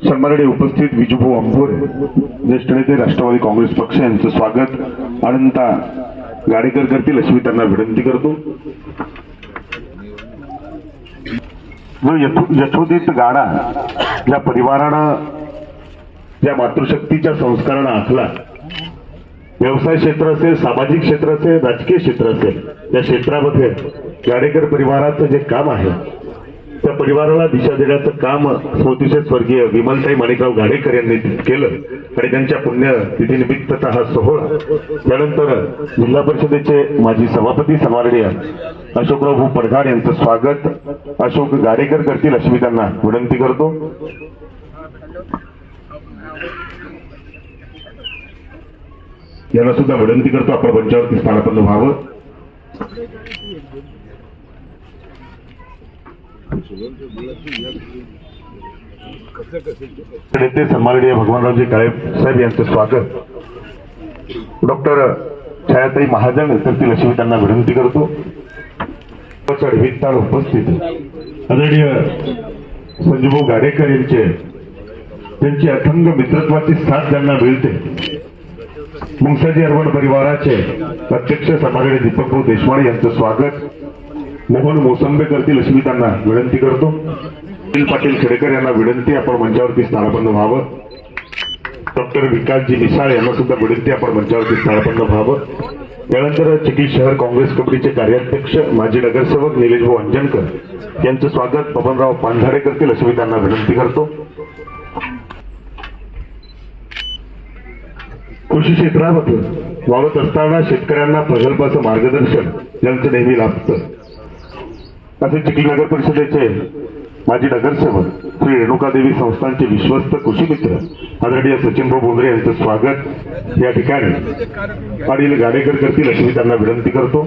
सन्माननीय उपस्थित विजूभाऊ अंभोरे ज्येष्ठ नेते राष्ट्रवादी काँग्रेस पक्ष यांचं स्वागत अनंता गाडेकर करतील अशी मी त्यांना विनंती करतो। जो यशोदित गाडा ज्या परिवारानं ज्या मातृशक्तीच्या संस्कारानं आखला, व्यवसाय क्षेत्र असेल, सामाजिक क्षेत्र असेल, राजकीय क्षेत्र असेल, या क्षेत्रामध्ये गाडेकर परिवाराचं जे काम आहे त्या परिवाराला दिशा देण्याचं काम स्मृतिशे स्वर्गीय विमलताई माणिकराव गाडेकर यांनी केलं आणि त्यांच्या पुण्यतिथीनिमित्तचा हा सोहळा। त्यानंतर जिल्हा परिषदेचे माजी सभापती सन्माननीय अशोकराव भाऊ पडघाड यांचं स्वागत अशोक गाडेकर करतील अशी मी त्यांना विनंती करतो। यांना सुद्धा विनंती करतो आपण मंचावरती स्थानापन्न व्हावं। नेते सन्माननीय भगवानरावजी काळे साहेब यांचं स्वागत डॉक्टर छायाताई महाजन करतील अशी मी त्यांना विनंती करतो। चढविताळ उपस्थित आदरणीय संजूभाऊ गाडेकर यांची अथंग मित्रत्वाची साथ ज्यांना मिळते, मुंगसाजी अरवण परिवाराचे अध्यक्ष सन्माननीय दीपकभाऊ देशमाळे यांचं स्वागत मोहन मोसंबे करतील अशी मी त्यांना विनंती करतो। अनिल पाटील खेडेकर यांना विनंती आपण मंचावरती स्थानापन्न व्हावं। डॉक्टर विकासजी मिसाळ यांना सुद्धा विनंती आपण मंचावरती स्थानापन्न व्हावं। त्यानंतर चिखली शहर काँग्रेस कमिटीचे कार्याध्यक्ष माजी नगरसेवक निलेशभाऊ अंजनकर यांचं स्वागत बबनराव पांधारे करतील अशी मी त्यांना विनंती करतो। कृषी क्षेत्रामध्ये वावरत असताना शेतकऱ्यांना प्रकल्पाचं मार्गदर्शन यांचं नेहमी लाभतं असे चिखली नगर परिषदेचे माजी नगरसेवक श्री रेणुकादेवी संस्थांचे विश्वस्त कृषीमित्र आदरणीय सचिनभाऊ बोंद्रे यांचं स्वागत या ठिकाणी अनिल गाडेकर करतील अशी मी त्यांना विनंती करतो।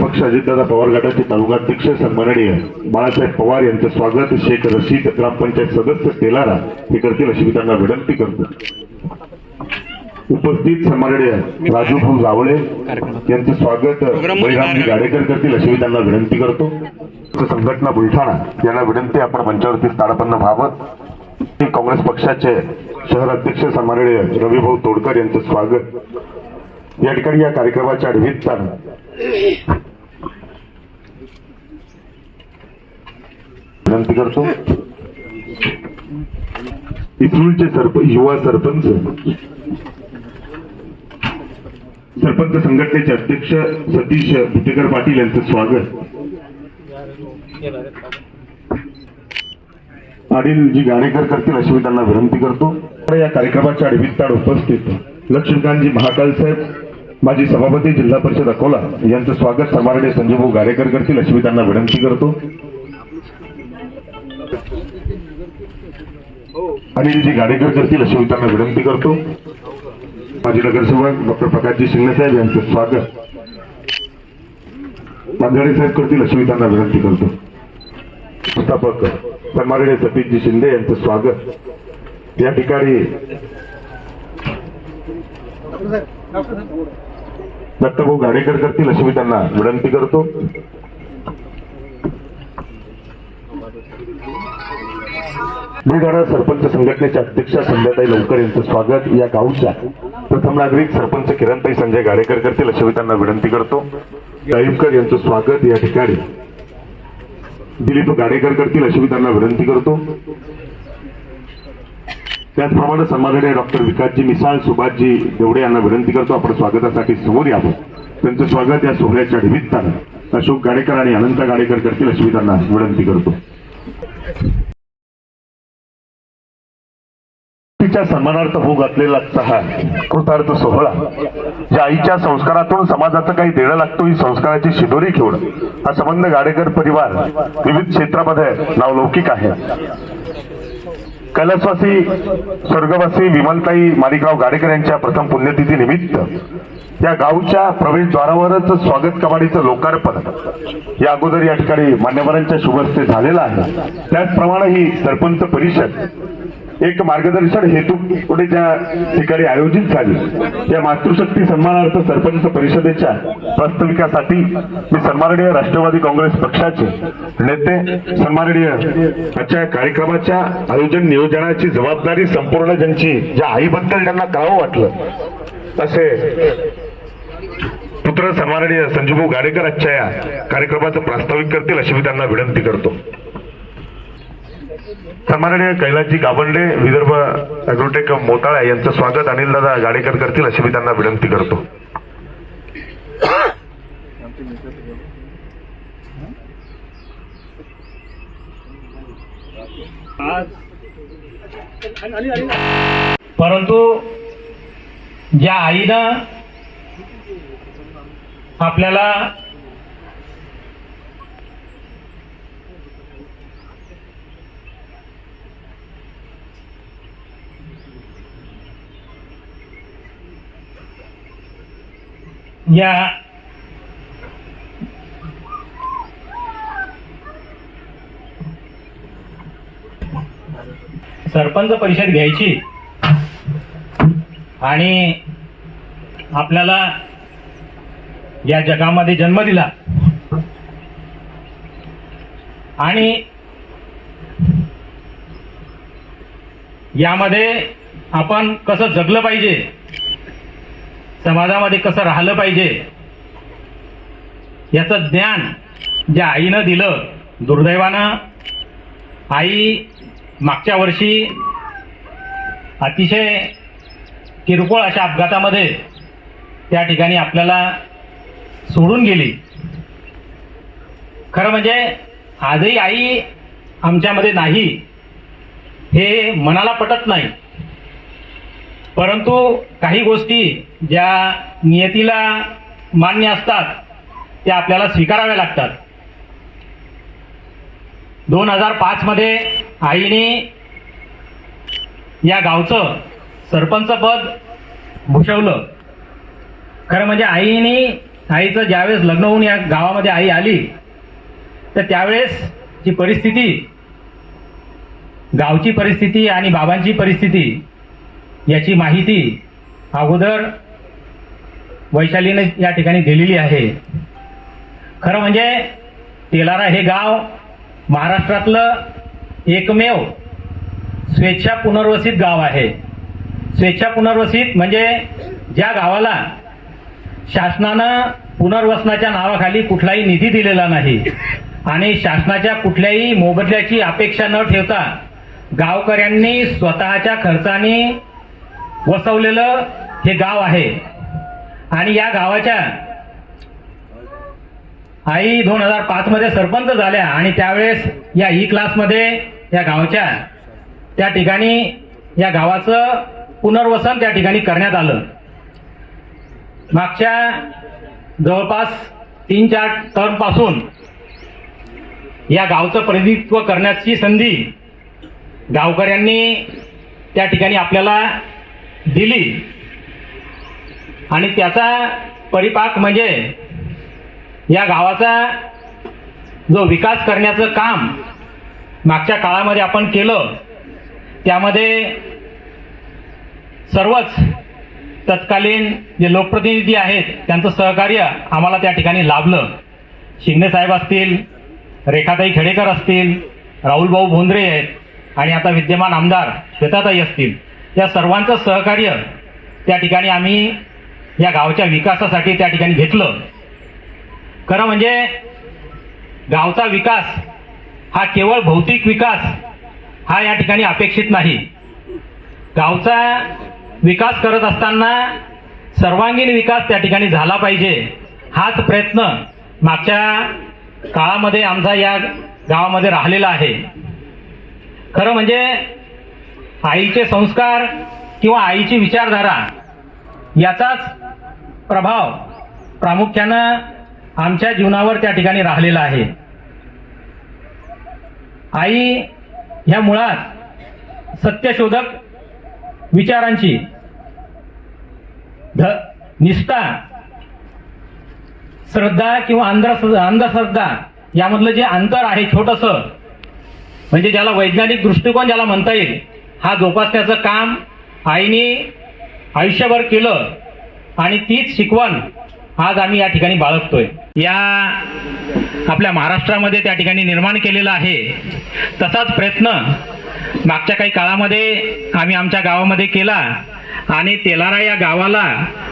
पक्ष अजितदादा पवार गटाचे तालुकाध्यक्ष सन्माननीय बाळासाहेब पवार यांचं स्वागत शेख रशीद ग्रामपंचायत सदस्य तेलारा हे करतील अशी मी त्यांना विनंती करतो। उपस्थित सन्माननीय राजूभाऊ जावळे यांचं स्वागत बळीरामजी गाडेकर करतील अशी मी त्यांना विनंती करतो। संघटना बुलढाणा यांना विनंती आपण मंचावरती स्थानापन्न व्हावं। काँग्रेस पक्षाचे शहर अध्यक्ष सन्माननीय रविभाऊ तोडकर यांचं स्वागत या ठिकाणी या कार्यक्रमाच्या निमित्तानं विनंती करतो। इथूनचे युवा सरपंच संघटनेचे अध्यक्ष सतीश भुतेकर पाटील यांचं स्वागत अनिलजी गाडेकर करतील अशी मी त्यांना विनंती करतो। या कार्यक्रमाच्या निमित्तानं उपस्थित लक्ष्मीकांतजी महाकाल साहेब माजी सभापती जिल्हा परिषद अकोला यांचं स्वागत सन्माननीय संजूभाऊ गाडेकर करतील अशी मी त्यांना विनंती करतो। अनिलजी गाडेकर करतील अशी मी त्यांना विनंती करतो। माजी नगरसेवक डॉक्टर प्रकाशजी शिंदे साहेब यांचं स्वागत पांधारे साहेब करतील अशी मी त्यांना विनंती करतो। संस्थापक सन्माननीय सतीशजी शिंदे यांचं स्वागत या ठिकाणी दत्तभाऊ गाडेकर करतील अशी मी त्यांना विनंती करतो। बुलढाणा सरपंच संघटनेच्या अध्यक्ष संध्याताई लवकर यांचं स्वागत या गावच्या प्रथम नागरिक सरपंच किरणताई संजय गाडेकर करतील अशी मी त्यांना विनंती करतो। गायकवाड यांचं स्वागत या ठिकाणी दिलीप गाडेकर करतील अशी मी त्यांना विनंती करतो। त्याचप्रमाणे सन्माननीय डॉक्टर विकासजी मिसाळ सुभाषजी देवडे यांना विनंती करतो आपण स्वागतासाठी समोर यावं। त्यांचं स्वागत या सोहळ्याच्या निमित्तानं अशोक गाडेकर आणि अनंत गाडेकर करतील अशी मी त्यांना विनंती करतो। सन्मानार्थ होऊ घातलेला हा कृतार्थ सोहळा ज्या आईच्या संस्कारातून समाजाचं काही देणं लागतो ही संस्काराची शिदोरी घेऊन हा संबंध गाडेकर परिवार विविध क्षेत्रामध्ये नावलौकिक आहे। कैलासवासी स्वर्गवासी विमलताई माणिकराव गाडेकर यांच्या प्रथम पुण्यतिथी निमित्त या गावच्या प्रवेशद्वारावरच स्वागत कमानीचं लोकार्पण या अगोदर या ठिकाणी मान्यवरांच्या शुभ हस्ते झालेलं आहे। त्याचप्रमाणे ही सरपंच परिषद एक मार्गदर्शन हेतू पुढे त्या ठिकाणी आयोजित झाली। या मातृशक्ती सन्मानार्थ सरपंच परिषदेच्या प्रास्ताविकासाठी मी सन्माननीय राष्ट्रवादी काँग्रेस पक्षाचे नेते सन्माननीय आजच्या कार्यक्रमाच्या आयोजन नियोजनाची जबाबदारी संपूर्ण ज्यांची ज्या आईबद्दल त्यांना कळावं वाटलं असे पुत्र सन्माननीय संजूभाऊ गाडेकर आजच्या या कार्यक्रमाचं प्रास्ताविक करतील अशी मी त्यांना विनंती करतो। सन्माननीय कैलासजी गावंडे विदर्भ ॲग्रोटेक मोताळा यांचं स्वागत अनिलदादा गाडेकर करतील अशी मी त्यांना विनंती करतो। परंतु ज्या आईनं आपल्याला या सरपंच परिषद घ्यायची आणि आपल्याला या जगामध्ये जन्म दिला आणि यामध्ये आपण कसं जगलं पाहिजे, समाजामध्ये कसं राहिलं पाहिजे याचं ज्ञान ज्या आईनं दिलं। दुर्दैवानं आई मागच्या वर्षी अतिशय किरकोळ अशा अपघातामध्ये त्या ठिकाणी आपल्याला सोडून गेली। खरं म्हणजे आजही आई आमच्यामध्ये नाही हे मनाला पटत नाही, परंतु काही गोष्टी ज्या नियतीला मान्य असतात त्या आपल्याला स्वीकाराव्या लागतात। 2005 मध्ये आईने या गावचं सरपंच पद भूषवलं। खरं म्हणजे आईचं ज्यावेळेस लग्न होऊन या गावामध्ये आई आली तर त्यावेळेस जी परिस्थिती, गावची परिस्थिती आणि बाबांची परिस्थिती याची माहिती अगोदर वैशालीने या ठिकाणी दिलेली आहे। खरं म्हणजे तेलारा हे गाव महाराष्ट्रातलं एकमेव स्वेच्छा पुनर्वसित गाव आहे। स्वेच्छा पुनर्वसित म्हणजे ज्या गावाला शासनानं पुनर्वसनाच्या नावाखाली कुठलाही निधी दिलेला नाही आणि शासनाच्या कुठल्याही मोबदल्याची अपेक्षा न ठेवता गावकऱ्यांनी स्वतःच्या खर्चाने वसवलेलं हे गाव आहे। आणि या गावाच्या आई 2005 मध्ये सरपंच झाल्या आणि त्यावेळेस या क्लासमध्ये या गावच्या त्या ठिकाणी या गावाचं पुनर्वसन त्या ठिकाणी करण्यात आलं। मागच्या जवळपास 3-4 टर्म पासून या गावचं प्रतिनिधित्व करण्याची संधी गावकऱ्यांनी त्या ठिकाणी आपल्याला दिली आणि त्याचा परिपाक म्हणजे या गावाचा जो विकास करण्याचं काम मागच्या काळामध्ये आपण केलं त्यामध्ये सर्वच तत्कालीन जे लोकप्रतिनिधी आहेत त्यांचं सहकार्य आम्हाला त्या ठिकाणी लाभलं। शिंदे साहेब असतील, रेखाताई खेडेकर असतील, राहुलभाऊ भोंद्रे आहेत आणि आता विद्यमान आमदार श्वेताताई असतील, या सर्वांचं सहकार्य त्या ठिकाणी आम्ही या गावच्या विकासासाठी त्या ठिकाणी घेतलं। खरं म्हणजे गावचा विकास हा केवळ भौतिक विकास हा या ठिकाणी अपेक्षित नाही। गावचा विकास करत असताना सर्वांगीण विकास त्या ठिकाणी झाला पाहिजे, हाच प्रयत्न मागच्या काळामध्ये आमचा या गावामध्ये राहिलेला आहे। खरं म्हणजे आईचे संस्कार किंवा आईची विचारधारा याचाच प्रभाव प्रामुख्यानं आमच्या जीवनावर त्या ठिकाणी राहिलेला आहे। आई ह्या मुळात सत्यशोधक विचारांची निष्ठा, श्रद्धा किंवा अंधश्रद्धा यामधलं जे अंतर आहे छोटंसं, म्हणजे ज्याला वैज्ञानिक दृष्टिकोन ज्याला म्हणता येईल, हा जोपासण्याचं काम आईने आयुष्यभर केलं आणि तीच शिकवण आज आम्ही या ठिकाणी बाळगतोय. या आपल्या महाराष्ट्रामध्ये त्या ठिकाणी निर्माण केलेला आहे. तसाच प्रयत्न मागच्या काही काळामध्ये आम्ही आमच्या गावामध्ये केला आणि तेलारा या गावाला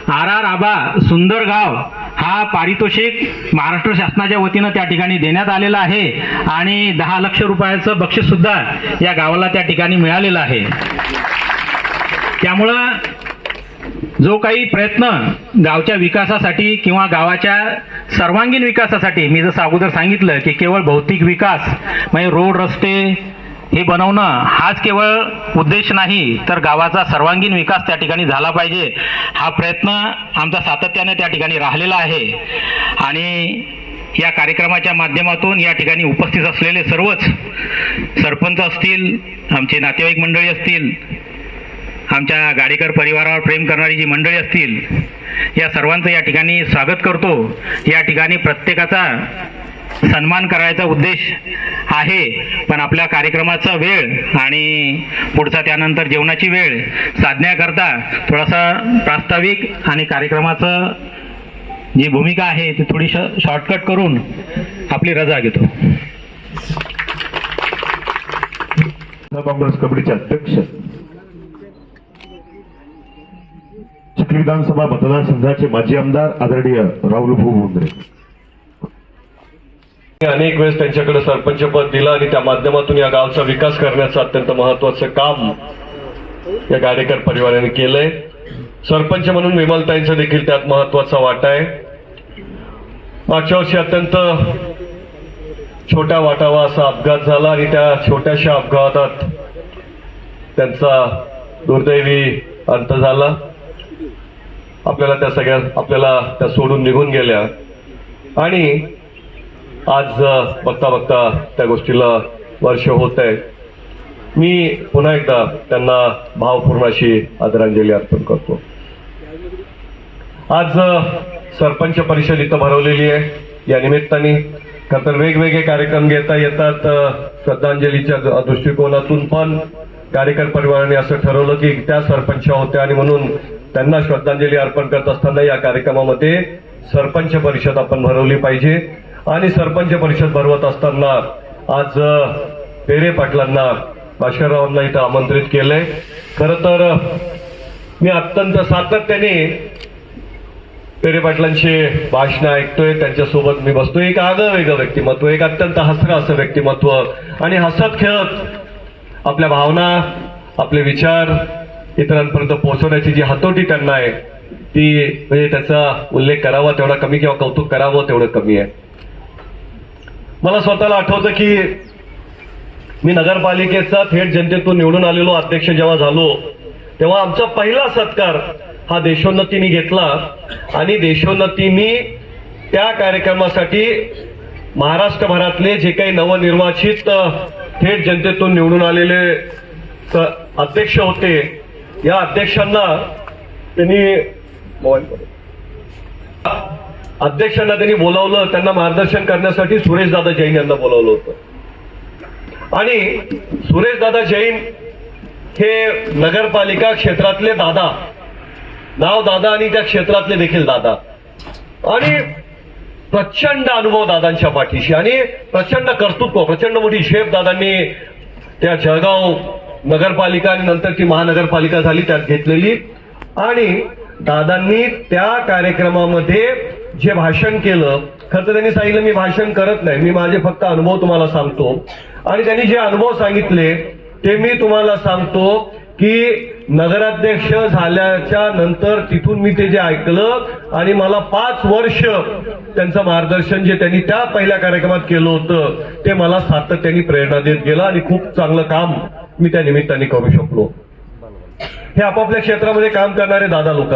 RR आबा सुंदर गाव हा पारितोषिक महाराष्ट्र शासनाच्या वतीनं त्या ठिकाणी देण्यात आलेला आहे आणि 10 लाख रुपयाचं बक्षीस सुद्धा या गावाला त्या ठिकाणी मिळालेलं आहे. त्यामुळं जो काही प्रयत्न गावच्या विकासासाठी किंवा गावाच्या सर्वांगीण विकासासाठी, मी जसं अगोदर सांगितलं की केवळ भौतिक विकास म्हणजे रोड रस्ते हे बनवणं हाच केवळ उद्देश नाही, तर गावाचा सर्वांगीण विकास त्या ठिकाणी झाला पाहिजे हा प्रयत्न आमचा सातत्याने त्या ठिकाणी राहिलेला आहे. आणि या कार्यक्रमाच्या माध्यमातून या ठिकाणी उपस्थित असलेले सर्वच सरपंच असतील, आमचे नातेवाईक मंडळी असतील, आमच्या गाडेकर परिवारावर प्रेम करणारी जी मंडळी असतील, या सर्वांचं या ठिकाणी स्वागत करतो. या ठिकाणी प्रत्येकाचा सन्मान करायचा उद्देश आहे, पण आपल्या कार्यक्रमाचा वेळ आणि पुढचा त्यानंतर जेवणाची वेळ साधण्याकरता थोडासा प्रास्ताविक आणि कार्यक्रमाचं जी भूमिका आहे ती थोडी शॉर्टकट करून आपली रजा घेतो. काँग्रेस कमिटीचे अध्यक्ष, चिखली विधानसभा मतदारसंघाचे माजी आमदार आदरणीय राहुल भाऊ भोंद्रे. अनेक वेळेस त्यांच्याकडे सरपंच पद दिलं आणि त्या माध्यमातून या गावचा विकास करण्याचं अत्यंत महत्वाचं काम या गाडेकर परिवाराने केलंय. सरपंच म्हणून विमलताईंचा देखील त्यात महत्वाचा वाटा आहे. मागच्या वर्षी अत्यंत छोट्या वाटावा असा अपघात झाला आणि त्या छोट्याशा अपघातात त्यांचा दुर्दैवी अंत झाला. आपल्याला त्या सोडून निघून गेल्या आणि आज बघता बघता त्या गोष्टीला वर्ष होत आहे. मी पुन्हा एकदा त्यांना भावपूर्ण अशी आदरांजली अर्पण करतो. आज सरपंच परिषद इथं भरवलेली आहे. या निमित्ताने खरं वेगवेगळे कार्यक्रम घेता येतात. श्रद्धांजलीच्या दृष्टिकोनातून पण गाडेकर परिवाराने असं ठरवलं की त्या सरपंच होत्या आणि म्हणून त्यांना श्रद्धांजली अर्पण करत असताना या कार्यक्रमामध्ये सरपंच परिषद आपण भरवली पाहिजे. आणि सरपंच परिषद भरवत असताना आज पेरे पाटलांना, भास्कररावांना इथं आमंत्रित केलंय. खरं तर मी अत्यंत सातत्याने पेरे पाटलांचे भाषण ऐकतोय, त्यांच्यासोबत मी बसतोय. एक आगळं वेगळं व्यक्तिमत्व, एक अत्यंत हसरं असं व्यक्तिमत्व आणि हसत खेळत आपल्या भावना, आपले विचार इतरांपर्यंत पोहोचवण्याची जी हातोटी त्यांना आहे ती म्हणजे त्याचा उल्लेख करावा तेवढा कमी किंवा कौतुक करावं तेवढं कमी आहे. मला स्वतःला आठवतं की मी नगरपालिकेचा थेट जनतेतून निवडून आलेलो अध्यक्ष जेव्हा झालो तेव्हा आमचा पहिला सत्कार हा देशोन्नतीने घेतला आणि देशोन्नतीने त्या कार्यक्रमासाठी महाराष्ट्रभरातले जे काही नवनिर्वाचित थेट जनतेतून निवडून आलेले अध्यक्ष होते, या अध्यक्षांना त्यांनी बोलावलं. त्यांना मार्गदर्शन करण्यासाठी सुरेशदादा जैन यांना बोलावलं होतं. आणि सुरेशदादा जैन हे नगरपालिका क्षेत्रातले दादा, नाव दादा आणि त्या क्षेत्रातले देखील दादा, आणि प्रचंड अनुभव दादांच्या पाठीशी आणि प्रचंड कर्तृत्व, प्रचंड मोठी शेप दादांनी त्या जळगाव नगरपालिका आणि नंतर ती महानगरपालिका झाली त्यात घेतलेली. आणि दादांनी त्या कार्यक्रमामध्ये जे भाषण केलं, खरं तर त्यांनी सांगितलं मी भाषण करत नाही, मी माझे फक्त अनुभव तुम्हाला सांगतो. आणि त्यांनी जे अनुभव सांगितले ते मी तुम्हाला सांगतो की नगराध्यक्ष झाल्याच्या नंतर तिथून मी ते जे ऐकलं आणि मला 5 वर्ष त्यांचं मार्गदर्शन जे त्यांनी त्या पहिल्या कार्यक्रमात केलं होतं ते मला सातत्याने प्रेरणा देत गेलं आणि खूप चांगलं काम मी त्या निमित्ताने करू शकलो. हे आपापल्या क्षेत्रामध्ये काम करणारे दादा लोक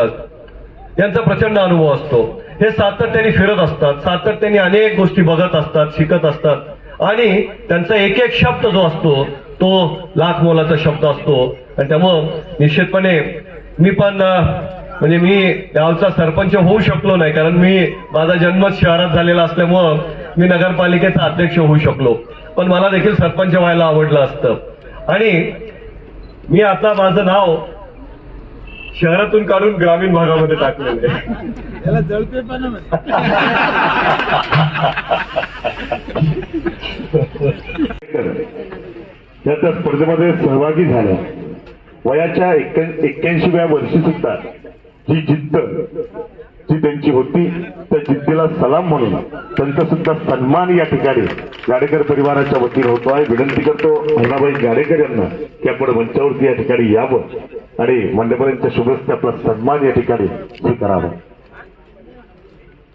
यांचा प्रचंड अनुभव असतो. हे सातत्याने फिरत असतात, सातत्याने अनेक गोष्टी बघत असतात, शिकत असतात आणि त्यांचा एक एक शब्द जो असतो तो लाख मोलाचा शब्द असतो. आणि त्यामुळं निश्चितपणे मी पण म्हणजे मी गावचा सरपंच होऊ शकलो नाही, कारण माझा जन्मच शहरात झालेला असल्यामुळं मी नगरपालिकेचा अध्यक्ष होऊ शकलो, पण मला देखील सरपंच व्हायला आवडलं असतं. आणि मी आता माझं नाव शहरातून काढून ग्रामीण भागामध्ये टाकलेलं आहे. त्याला जळपेपणा म्हणतात. या त्या स्पर्धेमध्ये सहभागी झाल्या. वयाच्या 81व्या वर्षी सुद्धा जी जिद्द जी त्यांची होती त्या जिद्दीला सलाम म्हणून त्यांचा सुद्धा सन्मान या ठिकाणी गाडेकर परिवाराच्या वतीने होतो आहे. विनंती करतो अण्णाबाई गाडेकर यांना की आपण मंचावरती या ठिकाणी यावं आणि मान्यवरांच्या शुभेच्छा आपला सन्मान या ठिकाणी स्वीकारावा.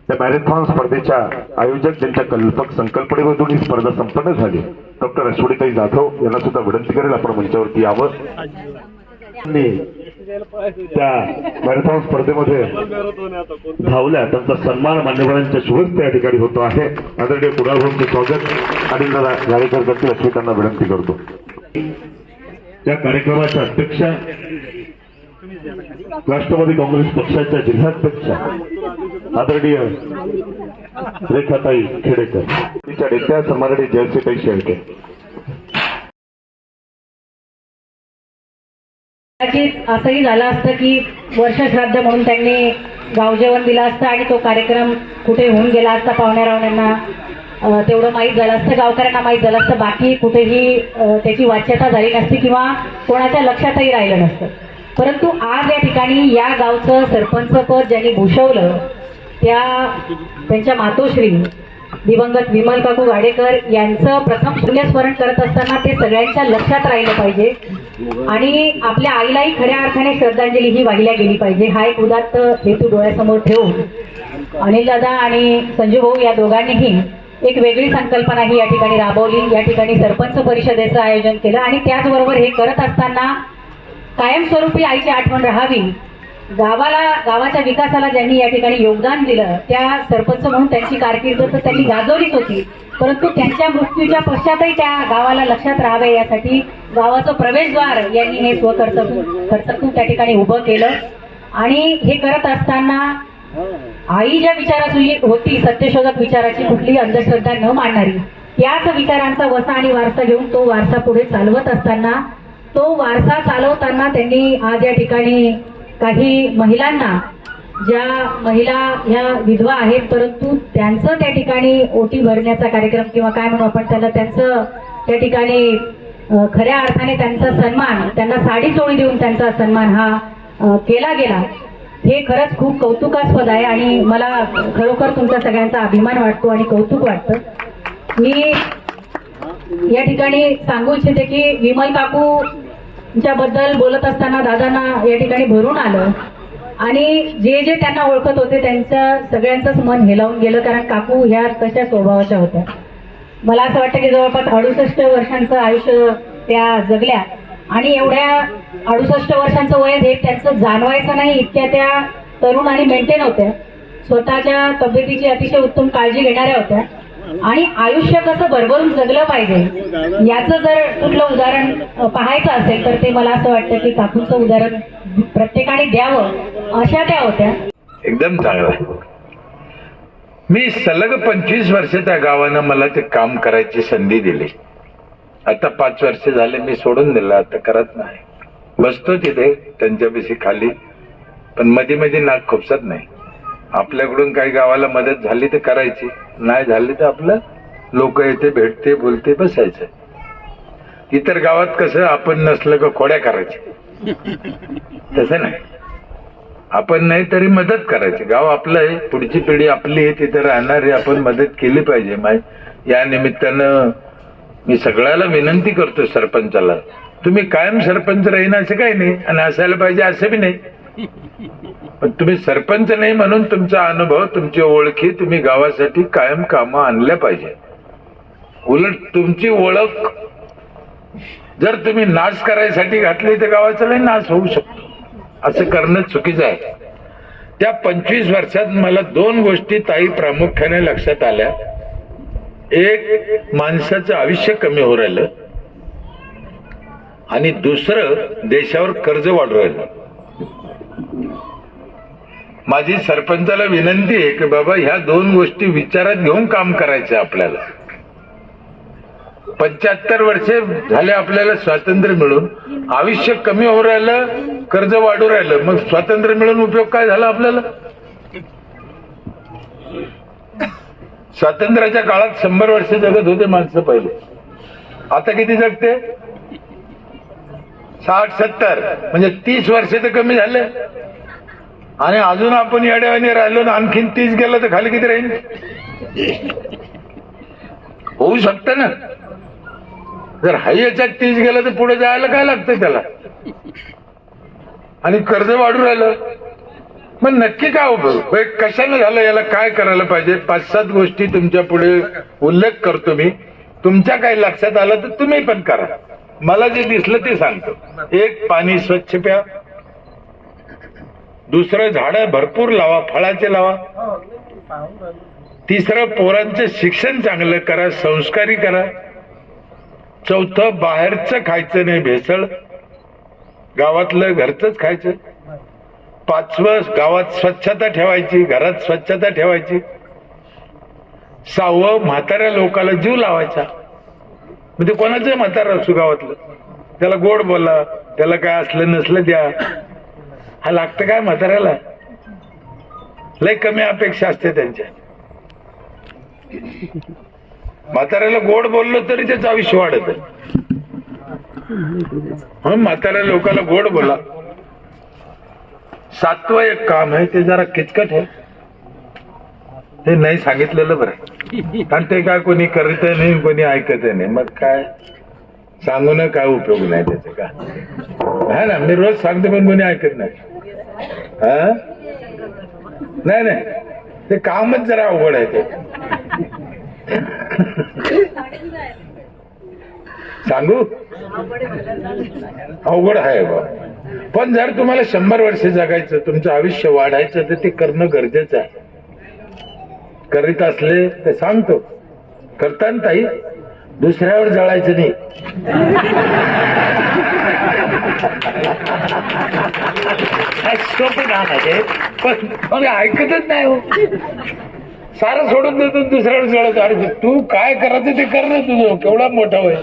त्या मॅरेथॉन स्पर्धेच्या आयोजक ज्यांच्या कल्पक संकल्पनेमधून ही स्पर्धा संपन्न झाली डॉक्टर अश्विनीताई जाधव यांना सुद्धा विनंती करेल आपण मंचावरती यावं. त्या मॅरेथॉन स्पर्धेमध्ये धावल्या त्यांचा सन्मान मान्यवरांच्या शुभेच्छा या ठिकाणी होतो आहे. आदरणीय कुणालभाऊंचे स्वागत आणि गाडेकर करतील अशी त्यांना विनंती करतो. या कार्यक्रमाच्या अध्यक्षा राष्ट्रवादी काँग्रेस पक्षाच्या जिल्हाध्यक्षा आदरणीय रेखाताई खेडेकर, तिच्या नेत्या सन्माननीय जयश्रीताई शेळके. कदाचित असंही झालं असतं की वर्षश्राद्ध म्हणून त्यांनी गावजेवण दिलं असतं आणि तो कार्यक्रम कुठे होऊन गेला असता. पाहुण्यारावण्यांना तेवढं माहीत झालं असतं, गावकऱ्यांना माहीत झालं असतं, बाकी कुठेही त्याची वाच्यता झाली नसती किंवा कोणाच्या लक्षातही राहिलं नसतं. परंतु आज या ठिकाणी या गावचं सरपंचपद ज्यांनी भूषवलं त्यांच्या मातोश्री दिवंगत विमल काकू गाडेकर यांचं प्रथम शून्यस्मरण करत असताना ते सगळ्यांच्या लक्षात राहिलं पाहिजे आणि आपल्या आईलाही खऱ्या अर्थाने श्रद्धांजली ही वाहिल्या गेली पाहिजे. हा एक उदात्त हेतू डोळ्यासमोर ठेवून अनिल दादा आणि संजू भाऊ या दोघांनीही एक वेगळी संकल्पना ही या ठिकाणी राबवली. या ठिकाणी सरपंच परिषदेचं आयोजन केलं आणि त्याचबरोबर हे करत असताना कायमस्वरूपी आईची आठवण राहावी, गावाच्या विकासाला ज्यांनी या ठिकाणी योगदान दिलं त्या सरपंच म्हणून त्यांची कारकीर्द तर त्यांनी गाजवलीच होती, परंतु त्यांच्या मृत्यूच्या पश्चातही त्या गावाला लक्षात राहावे यासाठी गावाचं प्रवेशद्वार यांनी हे स्वकर्तृत्व त्या ठिकाणी उभं केलं. आणि हे करत असताना आई ज्या विचाराची होती सत्यशोधक विचाराची, कुठलीही अंधश्रद्धा न मानणारी, त्याच विचारांचा वसा आणि वारसा घेऊन तो वारसा पुढे चालवत असताना तो वारसा चालवताना त्यांनी आज या ठिकाणी काही महिलांना, ज्या महिला ह्या विधवा आहेत परंतु त्यांचं त्या ठिकाणी ओटी भरण्याचा कार्यक्रम किंवा काय म्हणू आपण त्याला, त्यांचं त्या ठिकाणी खऱ्या अर्थाने त्यांचा सन्मान, त्यांना साडी चोळी देऊन त्यांचा सन्मान हा केला गेला. हे खरंच खूप कौतुकास्पद आहे आणि मला खरोखर तुमच्या सगळ्यांचा अभिमान वाटतो आणि कौतुक वाटतं. मी या ठिकाणी सांगू इच्छिते की विमल काकूच्या बद्दल बोलत असताना दादांना या ठिकाणी भरून आलं आणि जे जे त्यांना ओळखत होते त्यांच्या सगळ्यांचंच मन हेलावून गेलं, कारण काकू ह्या तशा स्वभावाच्या होत्या. मला असं वाटतं की जवळपास 68 वर्षांचं आयुष्य त्या जगल्या आणि एवढ्या 68 वर्षांचं वय हे त्यांचं जाणवायचं नाही इतक्या त्या तरुण आणि मेंटेन होत्या. स्वतःच्या तब्येतीची अतिशय उत्तम काळजी घेणाऱ्या होत्या आणि आयुष्य कसं भरभरून जगलं पाहिजे याचं जर कुठलं उदाहरण पाहायचं असेल तर ते मला असं वाटतं की काकूंचं उदाहरण प्रत्येकाने द्यावं अशा त्या होत्या. एकदम चांगलं. मी सलग 25 वर्ष त्या गावानं मला ते काम करायची संधी दिली. आता 5 वर्ष झाले मी सोडून दिलं, आता करत नाही. बसतो तिथे त्यांच्यापाशी खाली, पण मध्ये मध्ये नाक खुपसत नाही. आपल्याकडून काही गावाला मदत झाली तर करायची, नाही झाली तर आपलं लोक येते भेटते बोलते बसायचं. इतर गावात कसं आपण नसलं का खोड्या करायच्या, तसं नाही. आपण नाही तरी मदत करायची. गाव आपलं आहे, पुढची पिढी आपली आहे, तिथे राहणारी आपण मदत केली पाहिजे. या निमित्तानं मी सगळ्याला विनंती करतो सरपंचाला, तुम्ही कायम सरपंच राहीन असं काही नाही आणि असायला पाहिजे असं बी नाही, पण तुम्ही सरपंच नाही म्हणून तुमचा अनुभव तुमची ओळखी तुम्ही गावासाठी कायम कामं आणल्या पाहिजे. उलट तुमची ओळख जर तुम्ही नाश करायसाठी घातली तर गावाचा लय नाश होऊ शकतो. असं करणं चुकीचं आहे. त्या 25 वर्षात मला 2 गोष्टी ताई प्रामुख्याने लक्षात आल्या. एक, माणसाचं आयुष्य कमी होऊ राहिलं आणि दुसरं, देशावर कर्ज वाढू राहिलं. माझी सरपंचाला विनंती आहे की बाबा ह्या 2 गोष्टी विचारात घेऊन काम करायचं आपल्याला. 75 वर्षे झाले आपल्याला स्वातंत्र्य मिळून, आयुष्य कमी होऊ राहिलं, कर्ज वाढू राहिलं, मग स्वातंत्र्य मिळून उपयोग काय झाला आपल्याला? स्वातंत्र्याच्या काळात 100 वर्ष जगत होते माणसं पहिले, आता किती जगते? 60-70, म्हणजे 30 वर्ष तर कमी झाले. आणि अजून आपण येड्यावाने राहिलो ना, आणखीन 30 गेलं तर खाली किती राहील? होऊ शकतं ना. जर हाई याच्यात 30 गेलं तर पुढे जायला काय लागतं त्याला? आणि कर्ज वाढू राहिलं, मग नक्की काय उपयोग? कशाने झालं, याला काय करायला पाहिजे? 5-7 गोष्टी तुमच्या पुढे उल्लेख करतो मी. तुमच्या काही लक्षात आलं तर तुम्ही पण करा. मला जे दिसलं ते सांगतो. 1, पाणी स्वच्छ प्या. 2, झाडं भरपूर लावा, फळाचे लावा. 3, पोरांचं शिक्षण चांगलं करा, संस्कारी करा. 4, बाहेरचं खायचं नाही, भेसळ. गावातलं घरचंच खायचं. 5, गावात स्वच्छता ठेवायची, घरात स्वच्छता ठेवायची. 6, म्हाताऱ्या लोकांना जीव लावायचा. म्हणजे कोणाचं म्हातारा असू गावातलं, त्याला गोड बोला, त्याला काय असलं नसलं द्या. हा लागतं काय म्हाताऱ्याला? लय कमी अपेक्षा असते त्यांच्या. म्हाताऱ्याला गोड बोललो तरी त्याचं आयुष्य वाढत. म्हाताऱ्या लोकांना गोड बोला. 7वं एक काम आहे, ते जरा किचकट आहे, ते नाही सांगितलेलं बरं. कारण ते काय कोणी करत नाही, कोणी ऐकत नाही. मग काय सांगून काय उपयोग नाही त्याचे. काय है ना, मी रोज सांगतो पण कोणी ऐकत नाही. हा नाही नाही, ते कामच जरा अवघड आहे. ते सांगू अवघड आहे बा. पण जर तुम्हाला 100 वर्ष जगायचं, तुमचं आयुष्य वाढायचं, तर ते करणं गरजेचं आहे. करीत असले तर सांगतो, करताना ताई दुसऱ्यावर जळायचं नाही. सोपं काम आहे, पण ऐकतच नाही हो. सारं सोडून देतो, दुसऱ्यावर जळत. अरे तू काय करायचं ते कर ना तुझं. केवढा मोठा होय,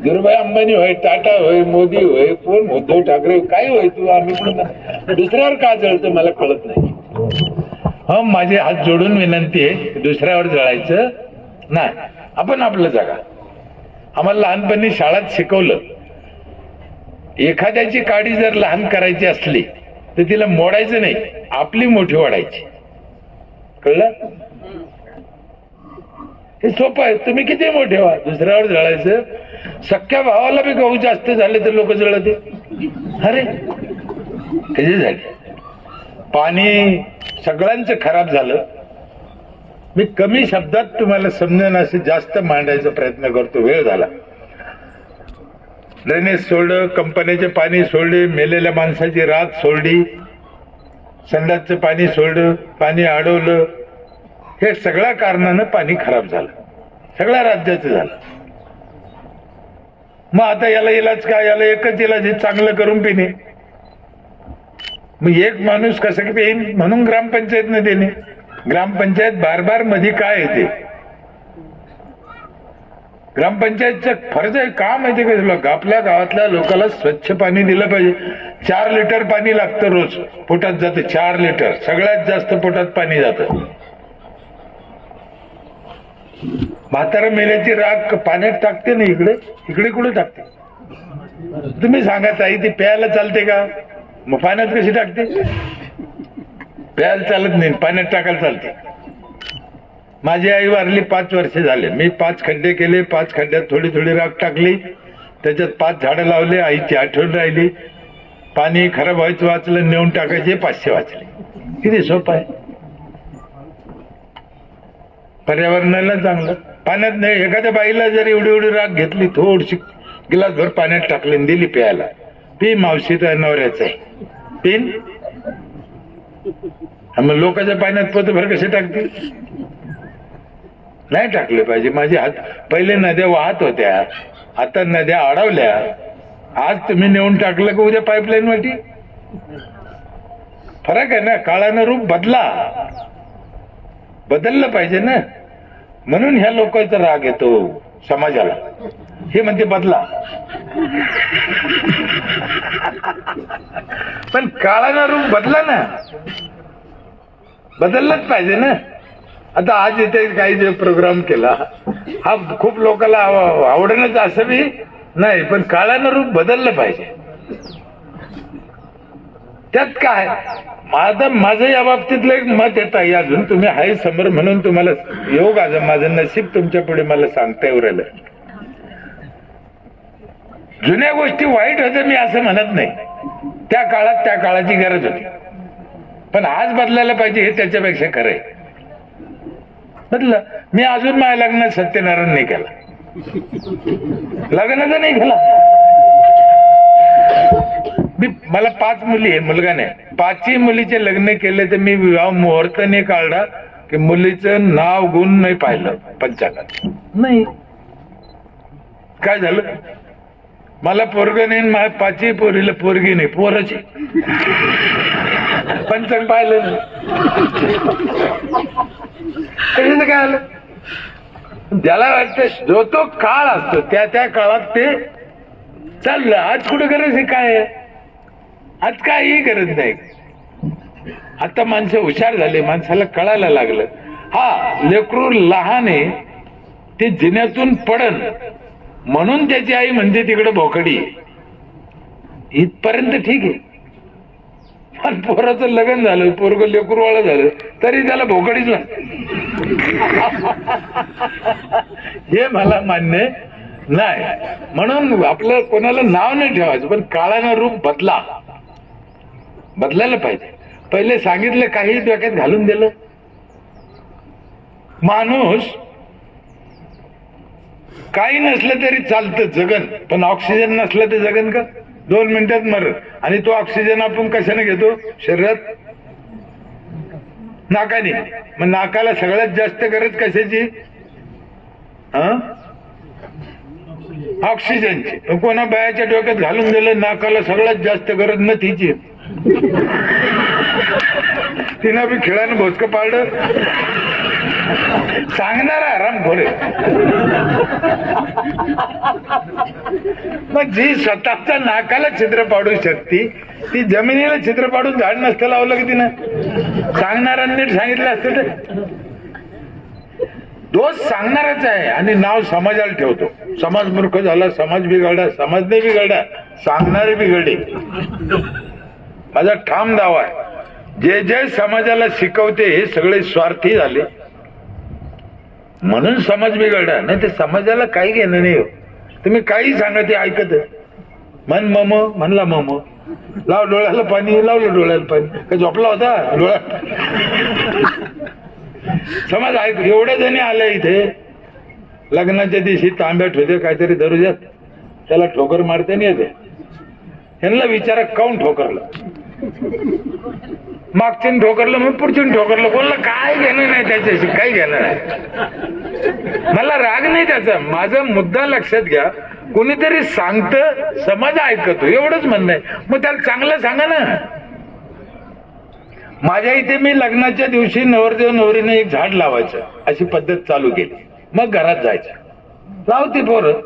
धीरूभाई अंबानी होय, टाटा होय, मोदी होय, कोण उद्धव ठाकरे काय होय, तू आम्ही पण दुसऱ्यावर का जळतो मला कळत नाही. माझे हात जोडून विनंती आहे, दुसऱ्यावर जळायचं नाही. आपण आपलं जगा. आम्हाला लहानपणी शाळेत शिकवलं, एखाद्याची काडी जर लहान करायची असली तर तिला मोडायचं नाही, आपली मोठी वाढायची. कळलं? हे सोपं आहे. तुम्ही किती मोठे व्हा, दुसऱ्यावर जळायचं. सख्या भावाला बी गहू जास्त झाले तर लोक जळते. अरे कसे झाले? पाणी सगळ्यांचं खराब झालं. मी कमी शब्दात तुम्हाला समजेन असं जास्त मांडायचा प्रयत्न करतो, वेळ झाला. ड्रेनेज सोडलं, कंपनीचे पाणी सोडले, मेलेल्या माणसाची राख सोडली, संडासचं पाणी सोडलं, पाणी अडवलं. हे सगळ्या कारणानं पाणी खराब झालं, सगळ्या राज्याचं झालं. मग आता याला इलाज काय? याला एकच इलाज आहे, चांगलं करून पिणे. मग एक माणूस कसं पेईन म्हणून ग्रामपंचायतनं देणे. ग्रामपंचायत बार मध्ये काय येते? ग्रामपंचायतचं फर्ज आहे, काम आहे ते कसं? आपल्या गावातल्या लोकांना स्वच्छ पाणी दिलं पाहिजे. 4 लिटर पाणी लागतं रोज, पोटात जातं 4 लिटर. सगळ्यात जास्त पोटात पाणी जातं. म्हातारा मेल्याची राख पाण्यात टाकते ना, इकडे कुठे टाकते? तुम्ही सांगा ताई, ती प्यायला चालते का? मग पाण्यात कशी टाकते? प्यायला चालत नाही, पाण्यात टाकायला चालते. माझी आई वारली 5 वर्ष झाले. मी 5 खड्डे केले, 5 खड्ड्यात थोडी थोडी राख टाकली, त्याच्यात 5 झाडं लावले. आईची आठवण राहिली. पाणी खराब व्हायचं वाचलं, नेऊन टाकायचे, 500 वाचले. किती सोपं आहे. पर्यावरणाला चांगलं. पाण्यात नाही, एखाद्या बाईला जर एवढी राख घेतली, थोडीशी गिलासभर पाण्यात टाकली, दिली प्यायला, पी मावशी तर नवऱ्याच आहे, पिन. मग लोकांच्या पाण्यात पोतभर कसे टाकतील? नाही टाकले पाहिजे. माझे हात पहिले नद्या वाहत होत्या, आता नद्या अडवल्या. आज तुम्ही नेऊन टाकलं का उद्या पाईपलाईन वाटी? फरक आहे ना. काळानं रूप बदललं पाहिजे ना. म्हणून ह्या लोकांचा राग येतो समाजाला. हे म्हणते बदला. पण काळानं रूप बदला ना, बदललंच पाहिजे ना. आता आज इथे काही जे प्रोग्राम केला हा खूप लोकांना आवडणच असं बी नाही, पण काळानं रूप बदललं पाहिजे. त्यात काय माझं या बाबतीतलं एक मत येत आहे. अजून तुम्ही हाय समोर म्हणून तुम्हाला योग आज माझं नशीब तुमच्या पुढे मला सांगता येऊ राहिलं. जुन्या गोष्टी वाईट होत्या मी असं म्हणत नाही, त्या काळात त्या काळाची गरज होती. पण आज बदलायला पाहिजे हे त्याच्यापेक्षा खरं आहे. बदला. मी अजून माझ्या लग्नात सत्यनारायण नाही केला, लग्न तर नाही केला. मला 5 मुली आहे, मुलगा नाही. 5ही मुलीचे लग्न केले तर मी विवाह मुहूर्त नाही काढला की मुलीचं नाव गुण नाही पाहिलं पंचांगात. नाही काय झालं, मला पोरग नाही, माझ्या 5ही पोरीला पोरगी नाही, पोराची पंचांग पाहिलं नाही. काय आलं, ज्याला वाटतं जो तो काळ असतो त्या त्या काळात ते चाललं. आज कुठं गरज आहे, काय आज काही गरज नाही. आता माणसं हुशार झाले, माणसाला कळायला लागलं. हा लेकरू लहान आहे ते जिन्यातून पडन म्हणून त्याची आई म्हणते तिकडे भोकडी, इथपर्यंत ठीक आहे. पण पोराचं लग्न झालं, पोरग लेकरूवाळं झालं तरी त्याला भोकडीच लागते. हे मला मान्य नाही. म्हणून आपलं कोणाला नाव नाही ठेवायचं, पण काळानं रूप बदलायला पाहिजे. पहिले सांगितलं काही डोक्यात घालून दिलं. माणूस काही नसलं तरी चालतं जगन, पण ऑक्सिजन नसलं तर जगन का? 2 मिनिटात मरत. आणि तो ऑक्सिजन आपण कशाने घेतो शरीरात? नाकाने. मग नाकाला सगळ्यात जास्त गरज कशाची? ऑक्सिजनची. कोणा बायाच्या डोक्यात घालून दिलं नाकाला सगळ्यात जास्त गरज न तिची, तिनं बी खेळानं भोचकं पाडलं. सांगणारा आराम खोरे. मग जी स्वतःच्या नाकाला छिद्र पाडू शकते ती जमिनीला छिद्र पाडून झाड नसतं लावलं की तिनं? सांगणाऱ्यांनी नीट सांगितलं असतं तर. दोष सांगणारच आहे आणि नाव समाजाला ठेवतो. समाज मूर्ख झाला, समाज बिघडला. समाज नाही बिघडला, सांगणारे बिघडले. माझा ठाम दावा आहे, जे जे समाजाला शिकवते हे सगळे स्वार्थी झाले म्हणून समाज बिघडला. नाही तर समाजाला काही घेणं नाही. तुम्ही काही सांगा ते ऐकत. मन मम म्हणला मम, लाव डोळ्याला पाणी, लावलं डोळ्याला पाणी. का झोपला होता डोळ्यात? समाज ऐक. एवढ्या जणी आल्या इथे लग्नाच्या दिवशी तांब्यात होते काहीतरी दरुजात, त्याला ठोकर मारते नाही येते. ह्यांना विचारा काऊन ठोकरलं? मागच्याने ठोकरलं मग पुढच्याने ठोकरलं. कोणाला काय घेणं नाही त्याच्याशी, काही घेणं नाही. मला राग नाही त्याचा. माझा मुद्दा लक्षात घ्या. कोणीतरी सांगतं, समाज ऐकतो, एवढंच म्हणणं आहे. मग त्याला चांगलं सांगा ना. माझ्या इथे मी लग्नाच्या दिवशी नवरदेव नवरीने एक झाड लावायचं अशी पद्धत चालू केली. मग घरात जायचं, लावते पोरं.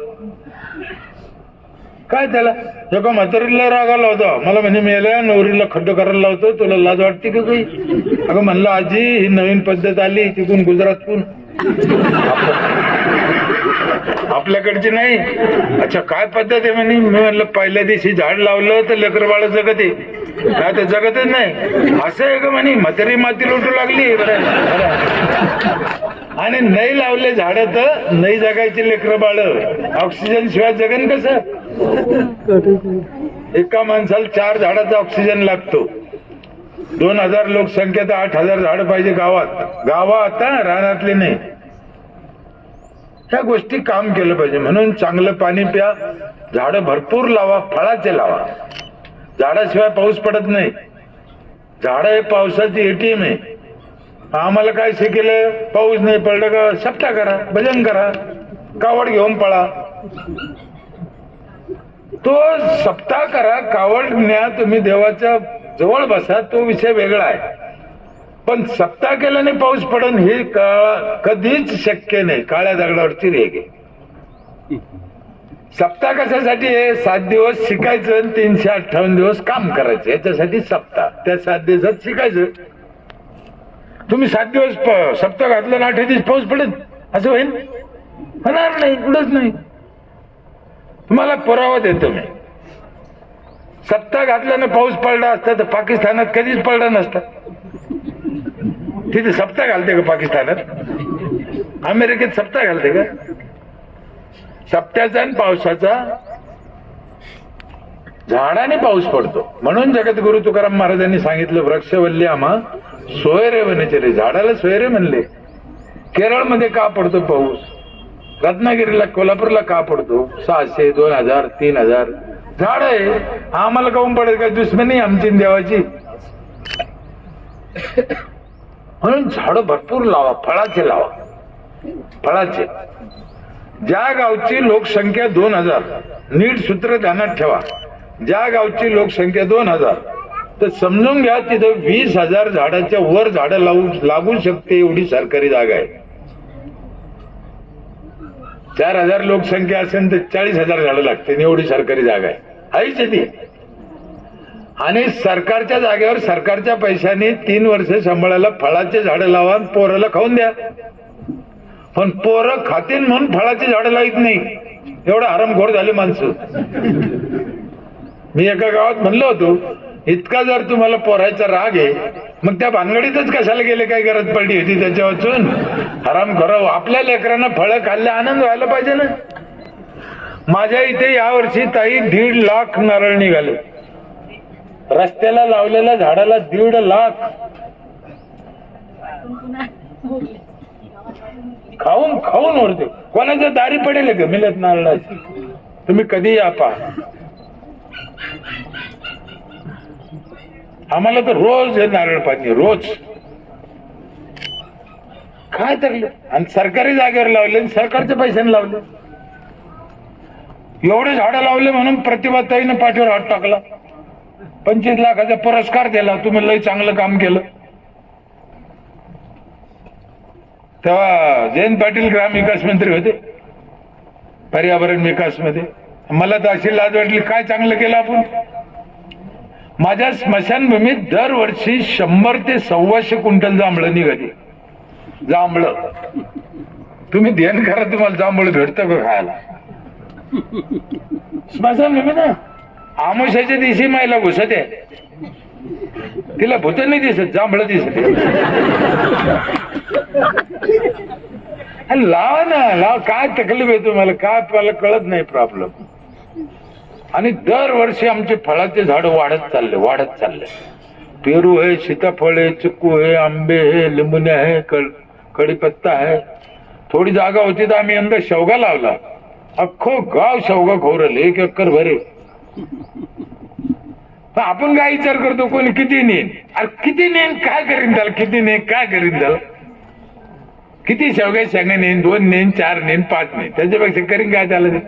काय त्याला एका म्हातारीला राग आला होता. मला म्हणजे मेल्या नवरीला खड्ड करायला लावतो, तुला लाज वाटते का काही? अगं म्हणलं आजी ही नवीन पद्धत आली तिकून गुजरातून, आपल्याकडची नाही. अच्छा काय पद्धत आहे म्हणे? मी म्हणलं पहिल्या दिवशी झाड लावलं तर लेकर बाळ जगत आहे, नाही तर जगतच नाही. असं आहे का म्हणे? म्हातारी माती लुटू लागली. आणि नाही लावले झाड तर नाही जगायची लेकर बाळ. ऑक्सिजन शिवाय जगन कसं? एका माणसाला 4 झाडाचा ऑक्सिजन लागतो. 2000 लोकसंख्या तर 8000 झाड पाहिजे गावात. गावात रानातले नाही. ह्या गोष्टी काम केलं पाहिजे. म्हणून चांगलं पाणी प्या, झाडं भरपूर लावा, फळाचे लावा. झाडाशिवाय पाऊस पडत नाही. झाड हे पावसाची एटीएम आहे. आम्हाला काय शिकेलं? पाऊस नाही पडलं का सप्ताह करा, भजन करा, कावड घेऊन पळा. तो सप्ताह करा, कावड न्या, तुम्ही देवाच्या जवळ बसा, तो विषय वेगळा आहे. पण सप्ताह केल्याने पाऊस पडन हे कधीच शक्य नाही. काळ्या दगडावरची रेग आहे. सप्ताह कशासाठी आहे? 7 दिवस शिकायचं आणि 358 दिवस काम करायचं, याच्यासाठी सप्ताह. त्या 7 दिवसात शिकायचं. तुम्ही 7 दिवस सप्ताह घातलं आणि 8 दिवस पाऊस पडेल असं होईल? होणार नाही, कुठंच नाही. तुम्हाला पुरावा देतो मी. सप्ताह घातल्यानं पाऊस पडला असता तर पाकिस्तानात कधीच पडला नसता. तिथे सप्ताह घालते का पाकिस्तानात? अमेरिकेत सप्ताह घालते का? सप्त्याचा आणि पावसाचा झाडाने पाऊस पडतो. म्हणून जगद्गुरु तुकाराम महाराजांनी सांगितलं, वृक्षवल्ली आम्हा सोयरे वनचरे. झाडाला सोयरे म्हणले. केरळमध्ये का पडतो पाऊस? रत्नागिरीला, कोल्हापूरला का पडतो? 600, 2000, 3000 झाड आहे. आम्हाला काऊन पडेल? काय दुश्मनी आमची देवाची? म्हणून झाडं भरपूर लावा, फळाचे लावा, फळाचे. ज्या गावची लोकसंख्या 2000, नीट सूत्र ध्यानात ठेवा, ज्या गावची लोकसंख्या 2000 तर समजून घ्या तिथं 20,000 झाडाच्या वर झाडं लागू शकते एवढी सरकारी जागा आहे. 4,000 लोकसंख्या असेल तर 40,000 झाडं लागते एवढी सरकारी जागा आहे. आहेच ती. आणि सरकारच्या जागेवर सरकारच्या पैशाने 3 वर्ष सांभाळायला फळाचे झाडं लावा, पोराला खाऊन द्या. पण पोरं खातील म्हणून फळाची झाडं लावत नाही. एवढं हरामखोर झाले माणसं. मी एका गावात म्हणलो होतो, इतका जर तुम्हाला पोरायचा राग आहे मग त्या भानगडीतच कशाला गेले? काय गरज पडली होती त्याच्या वाचून? हरामखोर. आपल्या लेकरांना फळं खाल्ले आनंद व्हायला पाहिजे ना. माझ्या इथे यावर्षी ताई 1.5 लाख नारळ निघाले. रस्त्याला लावलेल्या झाडाला 1.5 लाख. खाऊन खाऊन वरते. कोणाच्या दारी पडेल का मिळत नारळाची? तुम्ही कधी या पा. आम्हाला तर रोज हे नारळ पाणी, रोज. काय तर आणि सरकारी जागेवर लावले, सरकारच्या पैशाने लावले. एवढे झाडं लावले म्हणून प्रतिभाताईनं पाठीवर हात टाकला. 25 लाखाचा पुरस्कार दिला. तुम्ही लय चांगलं काम केलं. तेव्हा जयंत पाटील ग्रामविकास मंत्री होते, पर्यावरण विकास मध्ये. मला तर अशी लाज वाटली, काय चांगलं केलं आपण. माझ्या स्मशानभूमीत दरवर्षी 100 ते 125 क्विंटल जांभळं निघते. जांभळं. तुम्ही ध्यान करा, तुम्हाला जांभळं भेटतं का खायला? स्मशानभूमी ना. आमुष्याच्या दिवशी मायला घुसत आहे, तिला भूत नाही दिसत, जांभळं दिसत. लावा ना, लाव. काय तकलीफ आहे तुम्हाला? काय मला कळत नाही प्रॉब्लेम. आणि दरवर्षी आमचे फळाचे झाड वाढत चालले. पेरू आहे, सीताफळ आहे, चिक्कू आहे, आंबे आहे, लिंबुणे आहे, कढीपत्ता आहे. थोडी जागा होती तर आम्ही यंदा शेवगा लावला. अख्खो गाव शेवगा खोरले, 1 एकर भरे. आपण काय विचार करतो, कोणी किती नेन? अरे किती नेन, काय करीन त्याला? किती नेन, काय करीन त्याला? किती शेवगा शेंगा नेन? 2 नेन, 4 नेन, 5 नेन. त्याच्यापेक्षा करीन काय त्याला?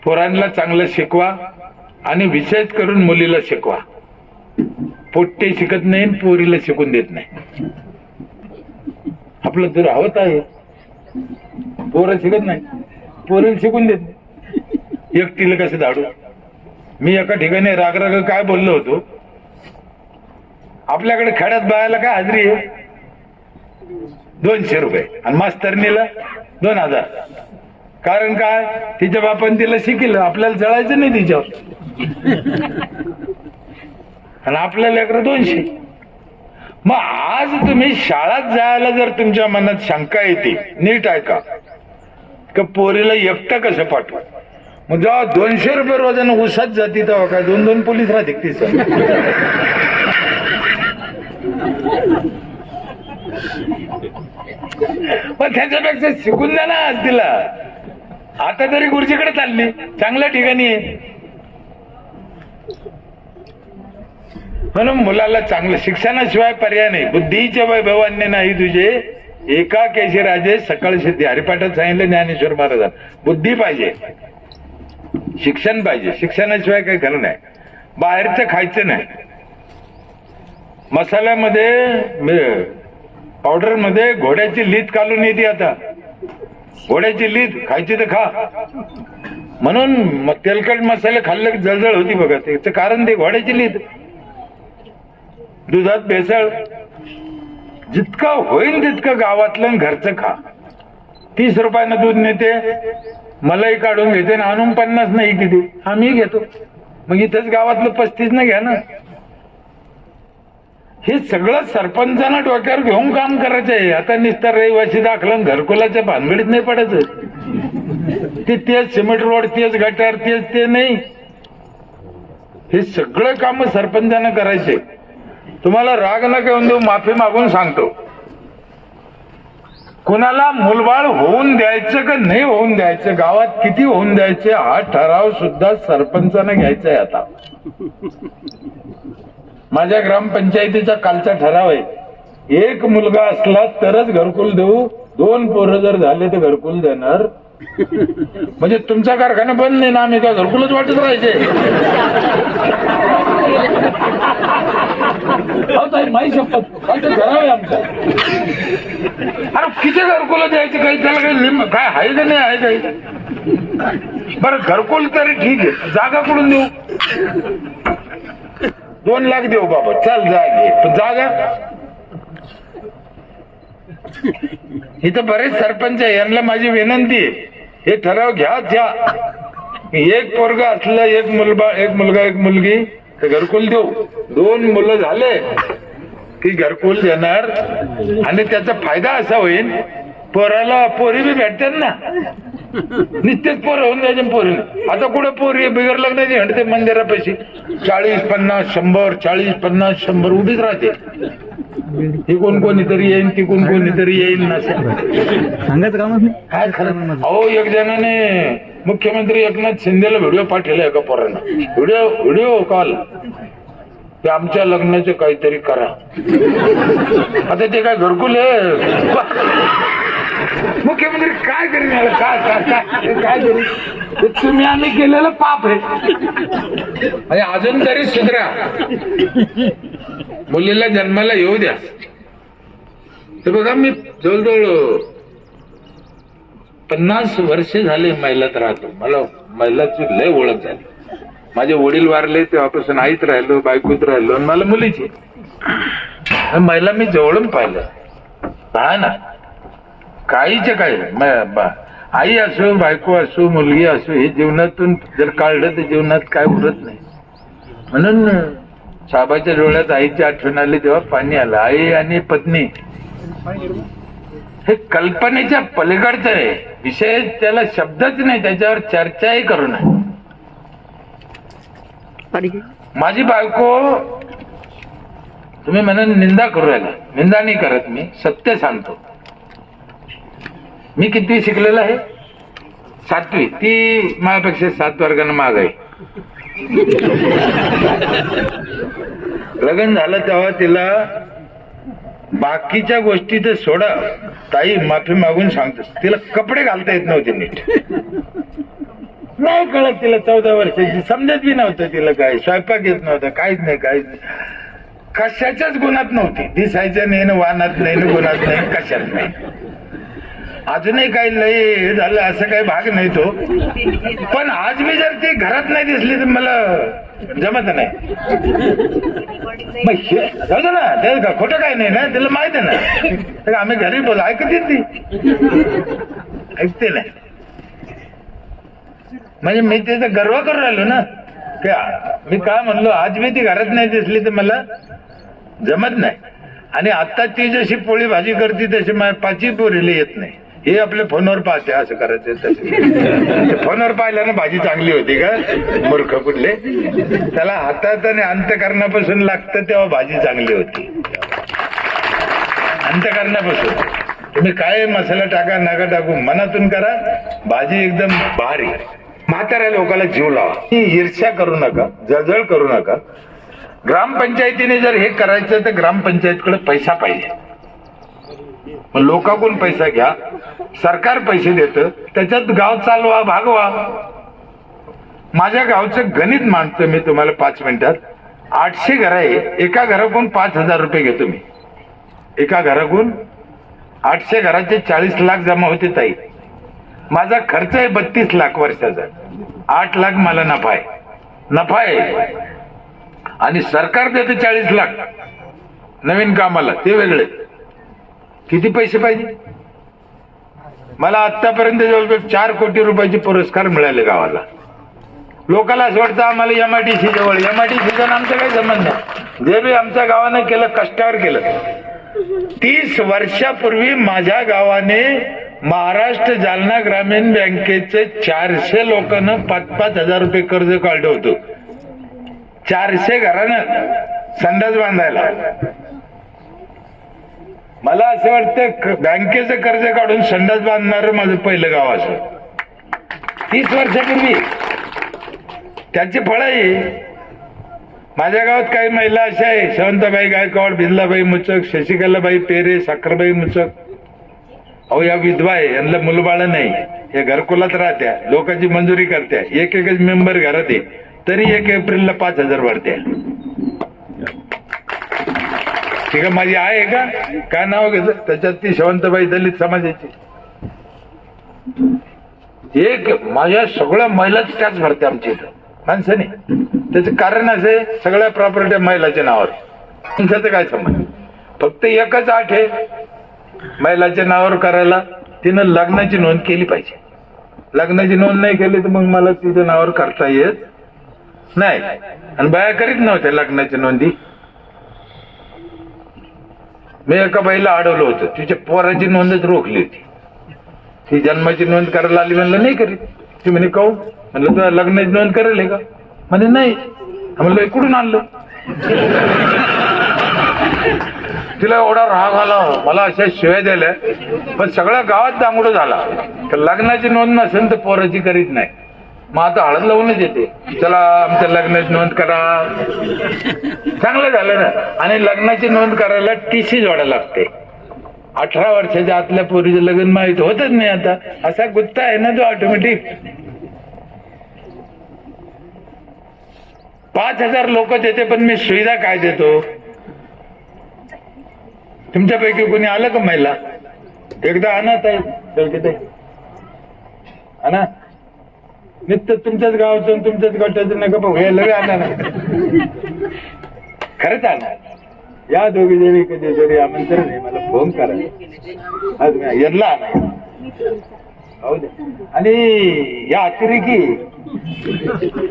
पोरांना चांगलं शिकवा आणि विशेष करून मुलीला शिकवा. पोट्टे शिकत नाही, पोरीला शिकून देत नाही. आपलं तर हवत आहे. पोरं शिकत नाही, पोरीला शिकून देत नाही. एकटीला कसं धाडू? मी एका ठिकाणी राग काय बोललो होतो, आपल्याकडे खेड्यात बायाला काय हाजरी आहे? 200 रुपये आणि मास्तरनीला 2000. कारण काय? तिच्या बापाने तिला शिकलं, आपल्याला जळायचं नाही तिच्यावर. आणि आपल्या लेकरं 200. मग आज तुम्ही शाळेत जायला जर तुमच्या मनात शंका येते, नीट ऐका, का पोरीला एकटं कसं पाठवा? मग जेव्हा 200 रुपये रोजानं उसात जाती तेव्हा काय 2-2 पोलीस राहते तिचं? मग त्याच्यापेक्षा शिकून द्या ना तिला. आता तरी गुरुजीकडे चालली, चांगल्या ठिकाणी आहे. म्हणून मुलाला चांगलं शिक्षणाशिवाय पर्याय नाही. बुद्धीचे वैभवान्य नाही तुझे, एका केशी राजे सकळ सिद्धी. हरिपाठात सांगितलं ज्ञानेश्वर महाराजांनी. बुद्धी पाहिजे, शिक्षण पाहिजे. शिक्षणाशिवाय काही खरं नाही. बाहेरचं खायचं नाही. मसाल्यामध्ये, पावडर मध्ये घोड्याची लीत घालून येते आता. घोड्याची लीद खायची तर खा, म्हणून मग तेलकट मसाले खाल्ले की जळजळ होती बघा. त्याचं कारण ते घोड्याची लीद. दुधात भेसळ. जितकं होईल तितकं गावातलं आणि घरचं खा. 30 रुपयानं दूध नेते, मलाई काढून घेते ना, आणून 50 नाही किती आम्ही घेतो. मग इथंच गावातलं 35 न घ्या ना. हे सगळं सरपंचांना डोक्यावर घेऊन काम करायचं आहे. आता नुसतं रहिवासी दाखलं घरकुलाच्या भानगडीत नाही पडायचं. तेच सिमेंट रोड, तेच गटार, तेच ते नाही. हे सगळं काम सरपंचांना करायचे. तुम्हाला राग नका येऊन देऊ, माफी मागून सांगतो. कोणाला मुलबाळ होऊन द्यायचं का नाही होऊन द्यायचं, गावात किती होऊन द्यायचे हा ठराव सुद्धा सरपंचानं घ्यायचा आहे. आता माझ्या ग्रामपंचायतीचा कालचा ठराव आहे, 1 मुलगा असला तरच घरकुल देऊ, 2 पोरं जर झाले तर घरकुल देणार. म्हणजे तुमचा कारखाना बंद नाही ना, आम्ही का घरकुलच वाटत राहायचे. माही शपथ कालचा ठराव आहे आमचा. अरे किती घरकुल द्यायचे, काही त्याला काही काय आहे का नाही आहे काही. बरं घरकुल तरी ठीक आहे, जागा कुठून देऊ. 2 लाख देऊ बाबा, चल जागे, पण जागा. इथं बरेच सरपंच आहे, यांना माझी विनंती आहे, हे ठराव घ्या. 1 पोरगा असलं, 1 मुलगा 1 मुलगी तर घरकुल देऊ. 2 मुलं झाले की घरकुल देणार. आणि त्याचा फायदा असा होईल, पोराला पोरी बी भेटतात ना. निश्चित पोरं होऊन द्यायचे. पोरी आता कुठे पोरी बिगर लग्नाची हंडते मंदिरापाशी 40-50-100 40-50-100 उभीच राहते. तिकून कोणीतरी येईन, तिकून कोणीतरी येईल ना. सांगायचं काम काय खरं. अहो एक जणाने मुख्यमंत्री एकनाथ शिंदेला व्हिडिओ पाठवला एका पोरांना. व्हिडिओ कॉल, ते आमच्या लग्नाचे काहीतरी करा. आता ते काय घरकुल आहे. मुख्यमंत्री काय करीन, काय करू. तुम्ही आम्ही केलेलं पाप आहे. आणि अजून तरी सुधरा. मुलीला जन्माला येऊ द्या. तर बघा, मी जवळजवळ 50 वर्ष झाले महिलात राहतो. मला महिलाची लय ओळख झाली. माझे वडील वारले तेव्हापासून आईत राहिलो, बायकोत राहिलो, आणि मला मुलीची महिला मी जवळून पाहिलं. पहा ना, काहीच काही आई असो, बायको असो, मुलगी असो, हे जीवनातून जर काढलं तर जीवनात काय उरत नाही. म्हणून साहेबाच्या डोळ्यात आईची आठवण आली तेव्हा पाणी आलं. आई आणि पत्नी हे कल्पनेच्या पलीकडचं आहे विषय, त्याला शब्दच नाही, त्याच्यावर चर्चाही करू नये. माझी बायको, तुम्ही म्हणा निंदा करू राहिला, निंदा नाही करत, मी सत्य सांगतो. मी किती शिकलेला आहे, 7वी. ती माझ्यापेक्षा 7 वर्गानं माग आहे. लग्न झालं तेव्हा तिला बाकीच्या गोष्टी तर सोडा, ताई माफी मागून सांगतो, तिला कपडे घालता येत नव्हते नीट. नाही कळत तिला, 14 वर्षाची, समजत बी नव्हतं तिला. काय स्वयंपाक येत नव्हता, काहीच नाही. कशाच्याच गुणात नव्हती. दिसायचं नाही ना, वाहनात नाही ना, गुणात नाही, कशात नाही. अजूनही काही लय झालं असं काही भाग नाही तो. पण आज मी जर ती घरात नाही दिसली तर मला जमत नाही. मग जाऊ दे ना, ते का खोटं काय नाही ना, तिला माहित आहे ना. तर आम्ही घरी बोल ऐकते, ती ऐकते नाही. म्हणजे मी त्याचा गर्व करू राहिलो ना. मी काय म्हणलो, आज मी ती घरात नाही दिसली तर मला जमत नाही. आणि आता ती जशी पोळी भाजी करते तशी माझ्या 5ही पोरीला येत नाही. हे आपल्या फोनवर पाहते, असं करायचं तसं. फोनवर पाहिल्यानं भाजी चांगली होती का, मूर्ख कुठले. त्याला हातात आणि अंतकरणापासून लागतं तेव्हा भाजी चांगली होती. अंतकरणापासून तुम्ही काय मसाला टाका नका टाकू, मनातून करा, भाजी एकदम भारी. म्हाताऱ्या लोकांना जीव लावा. ईर्ष्या करू नका, जळजळ करू नका. ग्रामपंचायतीने जर हे करायचं तर ग्रामपंचायतकडे पैसा पाहिजे. लोकांकडून पैसा घ्या, सरकार पैसे देतं, त्याच्यात गाव चालवा, भागवा. माझ्या गावचं गणित मांडतो मी तुम्हाला 5 मिनिटात. 800 घर आहे, एका घराकडून 5,000 रुपये घेतो मी. एका घराकडून 800 घराचे 40 लाख जमा होते ताई. माझा खर्च आहे 32 लाख वर्षाचा, 8 लाख मला नफा आहे आणि सरकार देते 40 लाख नवीन कामाला, ते वेगळे. किती पैसे पाहिजे मला? आतापर्यंत जवळजवळ 4 कोटी रुपयाचे पुरस्कार मिळाले गावाला. लोकांना असं वाटतं आम्हाला MIDC जवळ, MIDC आमचा काही संबंध नाही. जे बी आमच्या गावानं केलं कष्टावर केलं. 30 वर्षापूर्वी माझ्या गावाने महाराष्ट्र जालना ग्रामीण बँकेचे 400 लोकांना 5-5 हजार रुपये कर्ज काढलं होतं. 400 घरानं संडास बांधायला. मला असं वाटतं बँकेचं कर्ज काढून संडास बांधणारं माझं पहिलं गाव असं. 30 वर्षापूर्वी त्याची फळ आहे. माझ्या गावात काही महिला अशा आहे, शेवंताबाई गायकवाड, भिजलाबाई मुचक, शशिकलाबाई पेरे, साखरबाई मुचक. अहो या विधवा आहे, यांना मुलबाळ नाही, या घरकुलात राहत्या, लोकांची मंजुरी करत्या, एकच मेंबर घरात आहे, तरी 1 एप्रिलला 5,000 वाढत्या. ठीक आहे, माझी आहे का काय नाव घेतलं त्याच्यात ती शेवंताबाई दलित समाजाची. एक माझ्या सगळ्या महिलाच टॅक्स भरते आमच्या इथं माणसाने. त्याचं कारण असे, सगळ्या प्रॉपर्टी महिलाच्या नावावर. माणसाचं काय संबंध? फक्त एकच अट आहे महिलाच्या नावावर करायला, तिनं लग्नाची नोंद केली पाहिजे. लग्नाची नोंद नाही केली तर मग मला तिच्या नावावर करता येत नाही. आणि बाया करीत नव्हत्या लग्नाची नोंदी. मी एका बाईला अडवलं होतं, तिच्या पोराची नोंदच रोखली होती. ती जन्माची नोंद करायला आली, म्हणलं नाही करीत. ती म्हणे काहून? म्हणलं तुला लग्नाची नोंद करेल का? म्हणे नाही. म्हणलं कुठून आणलं? तिला एवढा राग आला, मला अशा शिव्या द्यायला. पण सगळ्या गावात दांगडू झाला. तर लग्नाची नोंद नसेल तर पोराची करीत नाही. मग आता हळद लावूनच येते, चला आमच्या लग्नाची नोंद करा. चांगलं झालं ना. आणि लग्नाची नोंद करायला TC जोडायला लागते. 18 वर्षाच्या आतल्या पोरीचं लग्न माहित होतच नाही. आता असा गुत्ता आहे ना तो ऑटोमॅटिक. 5,000 लोक देते, पण मी सुविधा काय देतो? तुमच्यापैकी कोणी आलं का महिला? एकदा आणत आहे आणा. नित्य तुमच्याच गावचं तुमच्याच गटाचं नका बघू, हे लगे आणा ना. खरंच आणा. या दोघी जणी कधी जरी आमंत्रण आहे, मला फोन करा. यांना आणा. हो दे. आणि या अतिरेकी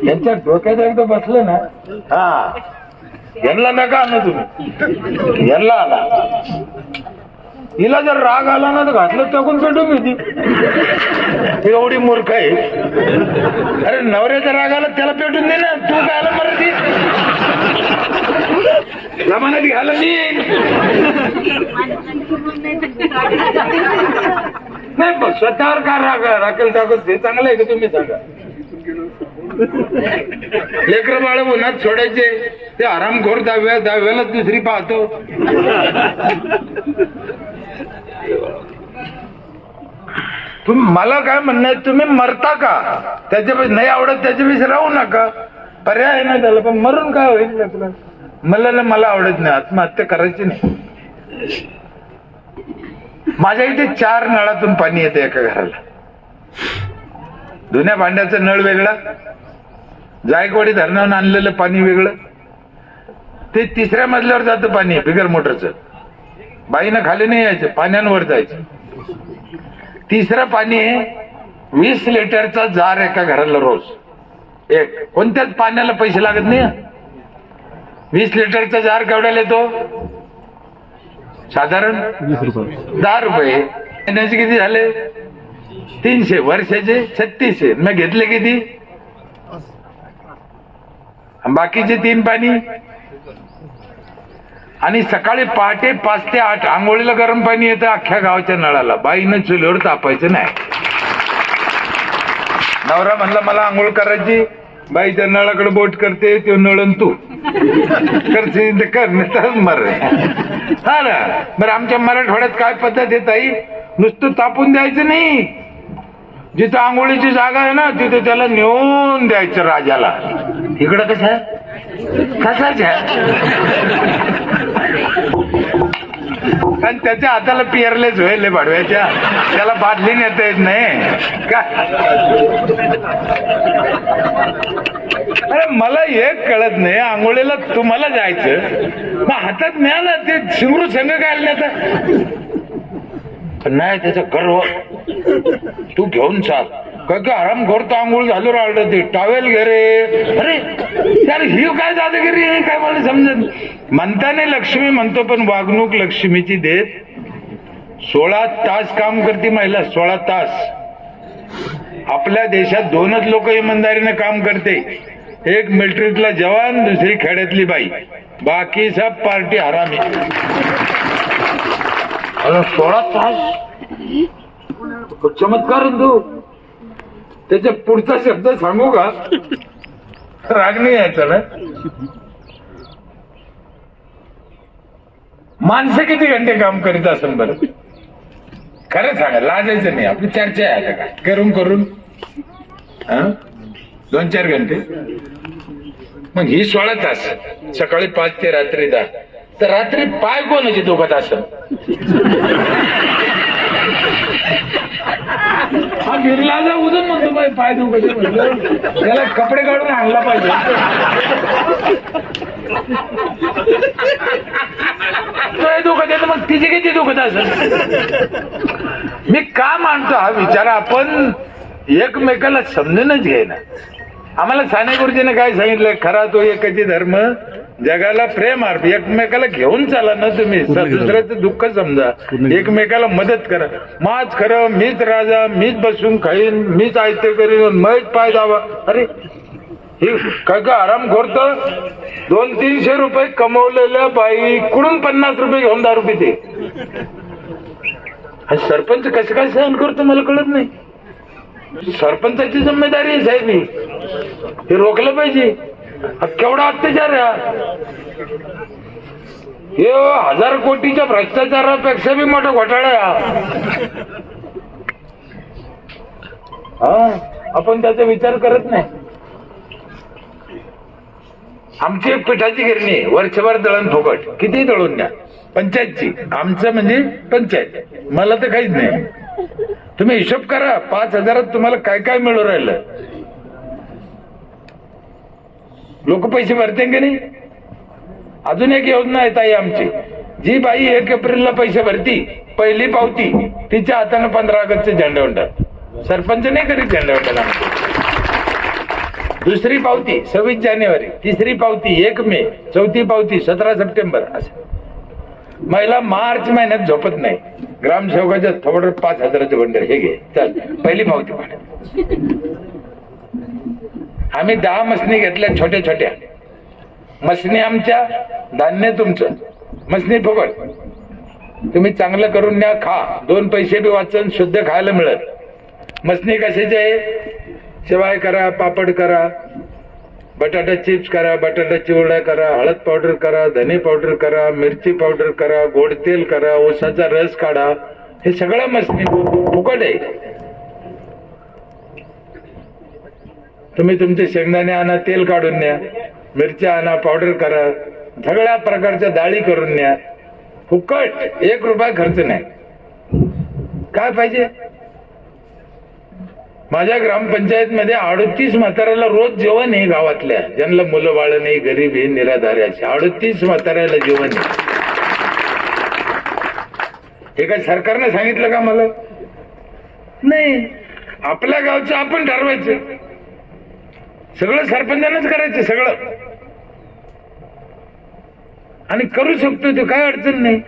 यांच्या डोक्यात एकदा बसलं ना, हा यांना नका आणा तुम्ही, यांना आणा. हिला जर राग आला ना तर घातलं टाकून पेटून घेते. एवढी मूर्ख आहे. अरे नवऱ्याचा राग आला त्याला पेटून दे ना, तू काय आला मराठी जमान्यात घ्यायला नाही. स्वतःवर का राग राखेल टाकत ते चांगलं आहे का? तुम्ही सांगा. लेकर बाळ उन्हात सोडायचे, ते आरामखोर दहाव्याला दुसरी पाहतो. मला काय म्हणणं आहे, तुम्ही मरता का? त्याच्यापेक्षा नाही आवडत त्याच्यापेक्षा राहू नका, पर्याय आहे ना त्याला. पण मरून काय होईल? मला आवडत नाही, आत्महत्या करायची नाही. माझ्या इथे 4 नळातून पाणी येते एका घराला. जुन्या भांड्याचा नळ वेगळा, जायकवाडी धरणावरून आणलेलं पाणी वेगळं. ते 3ऱ्या मजल्यावर जातं पाणी बिगर मोटरचं. बाईनं खाली नाही यायचं, पाण्यावर जायचं. 3रं पाणी 20 लिटरचा जार एका घराला रोज. एक कोणत्याच पाण्याला पैसे लागत नाही. 20 लिटरचा जार केवढ्याला येतो? साधारण 10 रुपये. महिन्याचे किती झाले? 300. वर्षाचे 3600. मग घेतले किती? बाकीचे 3 पाणी. आणि सकाळी पहाटे 5 ते 8 आंघोळीला गरम पाणी येतं अख्ख्या गावाच्या नळाला. बाईनं चुलीवर तापायचं नाही. नवरा म्हणला मला आंघोळ करायची, बाईच्या नळाकडे बोट करते, तो नळन तू करशील कर, तरच मर. हा ना. बरं आमच्या मराठवाड्यात काय पद्धत आहे ताई? नुसतं तापून द्यायचं नाही, जिथं आंघोळीची जागा आहे ना तिथे त्याला नेऊन द्यायचं राजाला. इकडं कसं आहे? कसाच आहे. आणि त्याच्या हाताला पिअरलेस व्हायले भाडव्याच्या, त्याला बादली नेता येत नाही का? अरे मला एक कळत नाही, आंघोळीला तुम्हाला जायचं मग हातात न्या ना ते शिंगरू संघ घालण्याचा नाही, त्याचा गर्व तू घेऊन चाल. काय आराम करतो, आंघोळ झालो राहिलं ते टावेल घे रे. अरे यार ही काय दादागिरी आहे काय मला समजत. म्हणताना लक्ष्मी म्हणतो पण वागणूक लक्ष्मीची देत. 16 तास काम करते महिला, 16 तास. आपल्या देशात 2च लोक इमानदारीने काम करते, एक मिलिटरीतला जवान, दुसरी खेड्यातली बाई, बाकी सब पार्टी हरामी. 16 तास चमत्कार तू. त्याच्या पुढचा शब्द सांगू का? राग नाही यायचा ना. माणसं किती घंटे काम करीत असेल बरं? खरं सांगा, लाजायचं नाही. आपली चर्चा आहे आता काय करून करून 2-4 घंटे. मग ही 16 तास, सकाळी 5 ते रात्री 10. तर रात्री पाय कोणाचे दुखत असेल? हा बिर्लाचा उदून म्हणतो बाई पाय दुखत त्याला कपडे काढून आणला पाहिजे. तो दुखत येत, मग तिचे किती दुखत असेल? मी का मानतो हा विचार आपण एकमेकाला समजूनच घेईना. आम्हाला साने गुरुजीने काय सांगितलं, खरा तो एकच धर्म जगाला प्रेम अर्प. एकमेकाला घेऊन चाला ना तुम्ही, दुसऱ्याचं दुःख समजा, एकमेकाला मदत करा. माझ खरं, मीच राजा, मीच बसून खाईन, मीच आयते करीन, मीच पाय दावा. अरे हे काय का आराम करतो. 200-300 रुपये कमवलेल्या बाई कुठून 50 रुपये घेऊन दारू पिते. सरपंच कसं काय सहन करतो मला कळत नाही. सरपंचाची जिम्मेदारी आहे साहेब, हे रोखलं पाहिजे. केवढा अत्याचार हे 1000 कोटीच्या भ्रष्टाचारापेक्षा बी मोठा घोटाळा आपण त्याचा विचार करत नाही. आमची एक पिठाची गिरणी आहे, वर्षभर दळण फुकट, किती दळून द्या. पंचायतची, आमचं म्हणजे पंचायत, मला तर काहीच नाही. तुम्ही हिशोब करा, 5000 तुम्हाला काय काय मिळू राहिलं. लोक पैसे भरते की नाही? अजून एक योजना आहे ताई आमची, जी बाई 1 एप्रिलला पैसे भरती, पहिली पावती तिच्या हाताने 15 ऑगस्टचे झेंडा उडतात. सरपंच नाही करीत झेंडा उडतात आमचे. दुसरी पावती 26 जानेवारी, तिसरी पावती 1 मे, चौथी पावती 17 सप्टेंबर. असं महिला मार्च महिन्यात झोपत नाही. ग्रामसेवकाच्या थोडं 5000चे बंडल, हे घे चल पहिली पावती पाठ. आम्ही 10 मसनी घेतल्या, छोट्या छोट्या मसनी आमच्या, धान्य तुमचं, मसनी फुकट. तुम्ही चांगलं करून न्या, खा, 2 पैसे बी वाचन, शुद्ध खायला मिळत. मसनी कशाची आहे? शेवाय करा, पापड करा, बटाटा चिप्स करा, बटाटा चिवडा करा, हळद पावडर करा, धने पावडर करा, मिरची पावडर करा, गोड तेल करा, ऊसाचा रस काढा. हे सगळं मसनी फुकट आहे. तुम्ही तुमचे शेंगदाणे आणा, तेल काढून न्या, मिरच्या आणा, पावडर करा, सगळ्या प्रकारच्या डाळी करून न्या, फुकट, 1 रुपया खर्च नाही. काय पाहिजे? माझ्या ग्रामपंचायत मध्ये 38 म्हाताऱ्याला रोज जेवण आहे. गावातल्या ज्यांना मुलं बाळ नाही, गरीब आहे, निराधार आहे, 38 म्हाताऱ्याला जेवण आहे. हे काय सरकारने सांगितलं का मला? नाही, आपल्या गावचं आपण ठरवायचं. सगळं सरपंचानंच करायचं सगळं, आणि करू शकतो तो, काय अडचण नाही.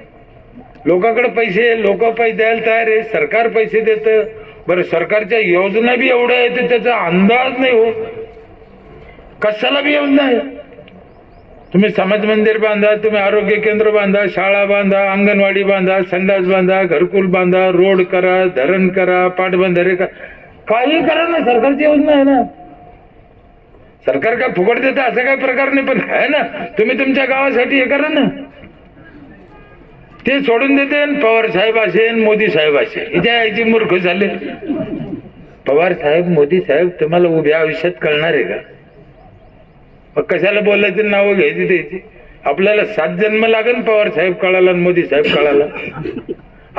लोकांकडे पैसे, लोक पैसे द्यायला तयार आहे, सरकार पैसे देतं. बरं, सरकारच्या योजना बी एवढ्या आहेत त्याचा अंदाज नाही हो. कशाला बी योजना आहे. तुम्ही समाज मंदिर बांधा, तुम्ही आरोग्य केंद्र बांधा, शाळा बांधा, अंगणवाडी बांधा, संडास बांधा, घरकुल बांधा, रोड करा, धरण करा, पाटबंधारे करा, काही करा ना, सरकारची योजना आहे ना. सरकार काय फुकट देतं असं काही प्रकार नाही, पण आहे ना. तुम्ही तुमच्या गावासाठी हे करा ना. ते सोडून देते, पवार साहेब असेल, मोदी साहेब असेल, इथे यायची मूर्ख झाले. पवार साहेब, मोदी साहेब तुम्हाला उभ्या आयुष्यात कळणार आहे का? मग कशाला बोलायचं, नावं घ्यायची द्यायची. आपल्याला 7 जन्म लागन पवार साहेब कळाला आणि मोदी साहेब कळाला.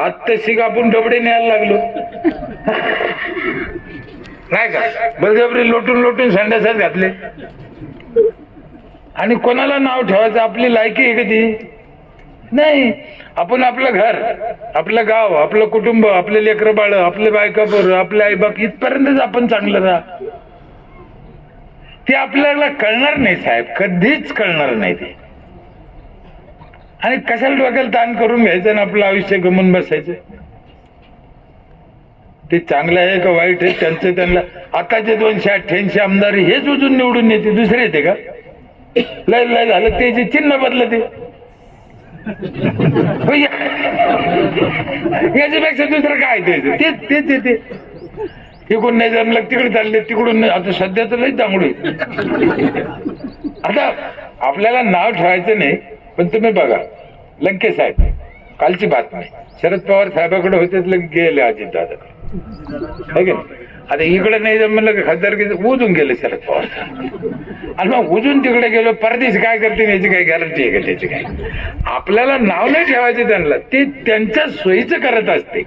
आज तशी आपण डबडे न्यायला लागलो नाही का? बळजबरी लोटून लोटून संडासात घातले. आणि कोणाला नाव ठेवायचं आपली लायकी आहे कधी नाही. आपण आपलं घर, आपलं गाव, आपलं कुटुंब, आपले लेकरं बाळ, आपले बायका पोरं, आपले आईबाप इथपर्यंतच आपण चांगलं राहा. ते आपल्याला कळणार नाही साहेब, कधीच कळणार नाही ते. आणि कशाला डोक्याला ताण करून घ्यायचं आणि आपलं आयुष्य गमून बसायचं. ते चांगलं आहे का वाईट आहे त्यांचं त्यांना. आताचे 288 आमदार हेच उजून निवडून येते, दुसरे येते का? लय लय झालं ते जे चिन्ह बदलते याच्यापेक्षा दुसरं काय तेच तेच येते. इकडून नाही जमलं तिकडे चालले, तिकडून नाही. आता सध्या तर लई चांगलं आहे. आता आपल्याला नाव ठेवायचं नाही, पण तुम्ही बघा लंके साहेब कालची बातमी शरद पवार साहेबाकडे होते गेले अजितदादाकडे. आता इकडे नाही जमलं की खासदारकी उजून गेले शरद पवार. आणि मग उजून तिकडे गेलो परदेश काय करते याची काही गॅरंटी आहे का त्याची? काय आपल्याला नाव नाही ठेवायचे त्यांना, ते त्यांच्या सोयीचं करत असते.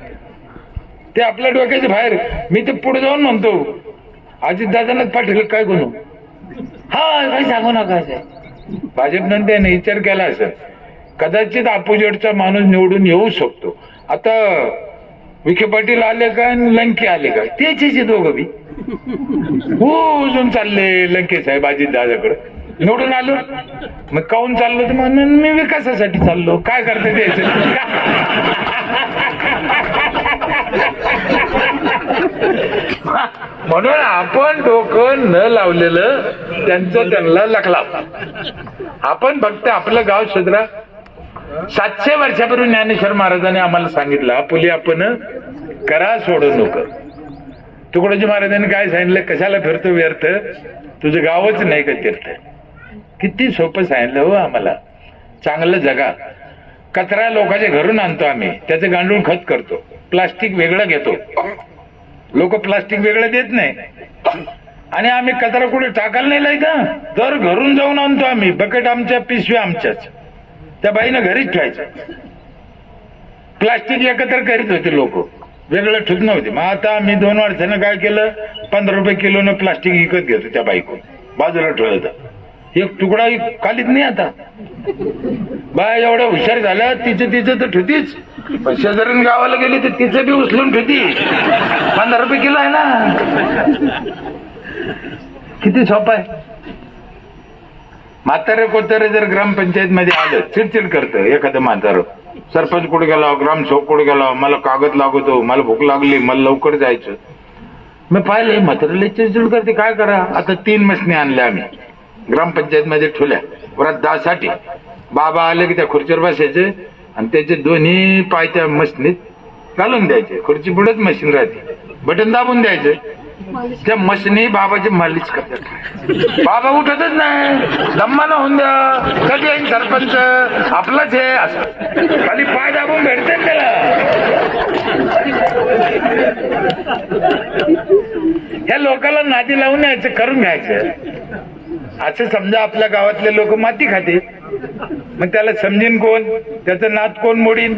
ते आपल्या डोक्याच्या बाहेर. मी ते पुढे जाऊन म्हणतो अजितदादांनाच पाठवलं काय गुन्हा हा काही सांगू नका. भाजपनं त्याने विचार केला असेल कदाचित अपोजिटचा माणूस निवडून येऊ शकतो. आता विखे पाटील आले का आणि लंके आले का तेच दोघं बी अजून चालले. लंके साहेब अजितदादाकडे निवडून आलो, मग काहून चाललो तर म्हणून मी विकासासाठी चाललो. काय करते ते म्हणून आपण डोकं न लावलेलं त्यांचं त्यांना लखलाव. आपण फक्त आपलं गाव सुधरा. 700 वर्षापूर्वी ज्ञानेश्वर महाराजांनी आम्हाला सांगितलं आपुली आपण करा सोडू नको. तुकडोजी महाराजांनी काय सांगितलं, कशाला फिरतो व्यर्थ, तुझं गावच नाही का तीर्थ. किती सोपं सांगितलं हो आम्हाला. चांगलं जगा. कचरा लोकांच्या घरून आणतो आम्ही, त्याचं गांडूळ खत करतो. प्लास्टिक वेगळं घेतो, लोक प्लास्टिक वेगळं देत नाही. आणि आम्ही कचरा कुठे टाकायला नाही लायचा, दर घरून जाऊन आणतो आम्ही. बकेट आमच्या, पिशव्या आमच्याच, त्या बाईनं घरीच ठेवायचं. प्लास्टिक एकत्र करीत होते लोक, वेगळं ठेवत नव्हते. मग आता आम्ही 2 वर्षानं काय केलं, 15 रुपये किलोनं प्लास्टिक विकत घेतो त्या बाईकडून. बाजूला ठेवलं एक तुकडा खालीच नाही. आता बाय एवढं हुशार झालं, तिचं तर ठेवतीच. पण शेजारीन गावाला गेली तर तिचं बी उचलून ठेवती. 15 रुपये किलो आहे ना. किती सोपं आहे. म्हातारे कोतारे जर ग्रामपंचायत मध्ये आलं चिडचिड करतं एखादं म्हातारं, सरपंच कुठे गेला, ग्रामसेवक कुठे गेला, मला कागद लागतो, मला भूक लागली, मला लवकर जायचं. मी पाहिले म्हातारे चिडचिड करते. काय करा, आता 3 मशनी आणल्या आम्ही ग्रामपंचायत मध्ये ठेवल्या वृद्धासाठी. बाबा आले की त्या खुर्चीवर बसायचे आणि त्याचे दोन्ही पाय त्या मशनीत घालून द्यायचे. खुर्ची पुढेच मशीन राहते, बटन दाबून द्यायचे. त्या मशनी बाबाची मालिश करतात. बाबा उठतच नाही. दम्मानं होऊन द्या, कधी येईन सरपंच, आपलंच आहे असं खाली पाय दाबून भेटते त्याला. ह्या लोकांना नादी लावून यायचं, करून घ्यायचं. असं समजा आपल्या गावातले लोक माती खाते, मग त्याला समजीन कोण, त्याचं नाद कोण मोडीन.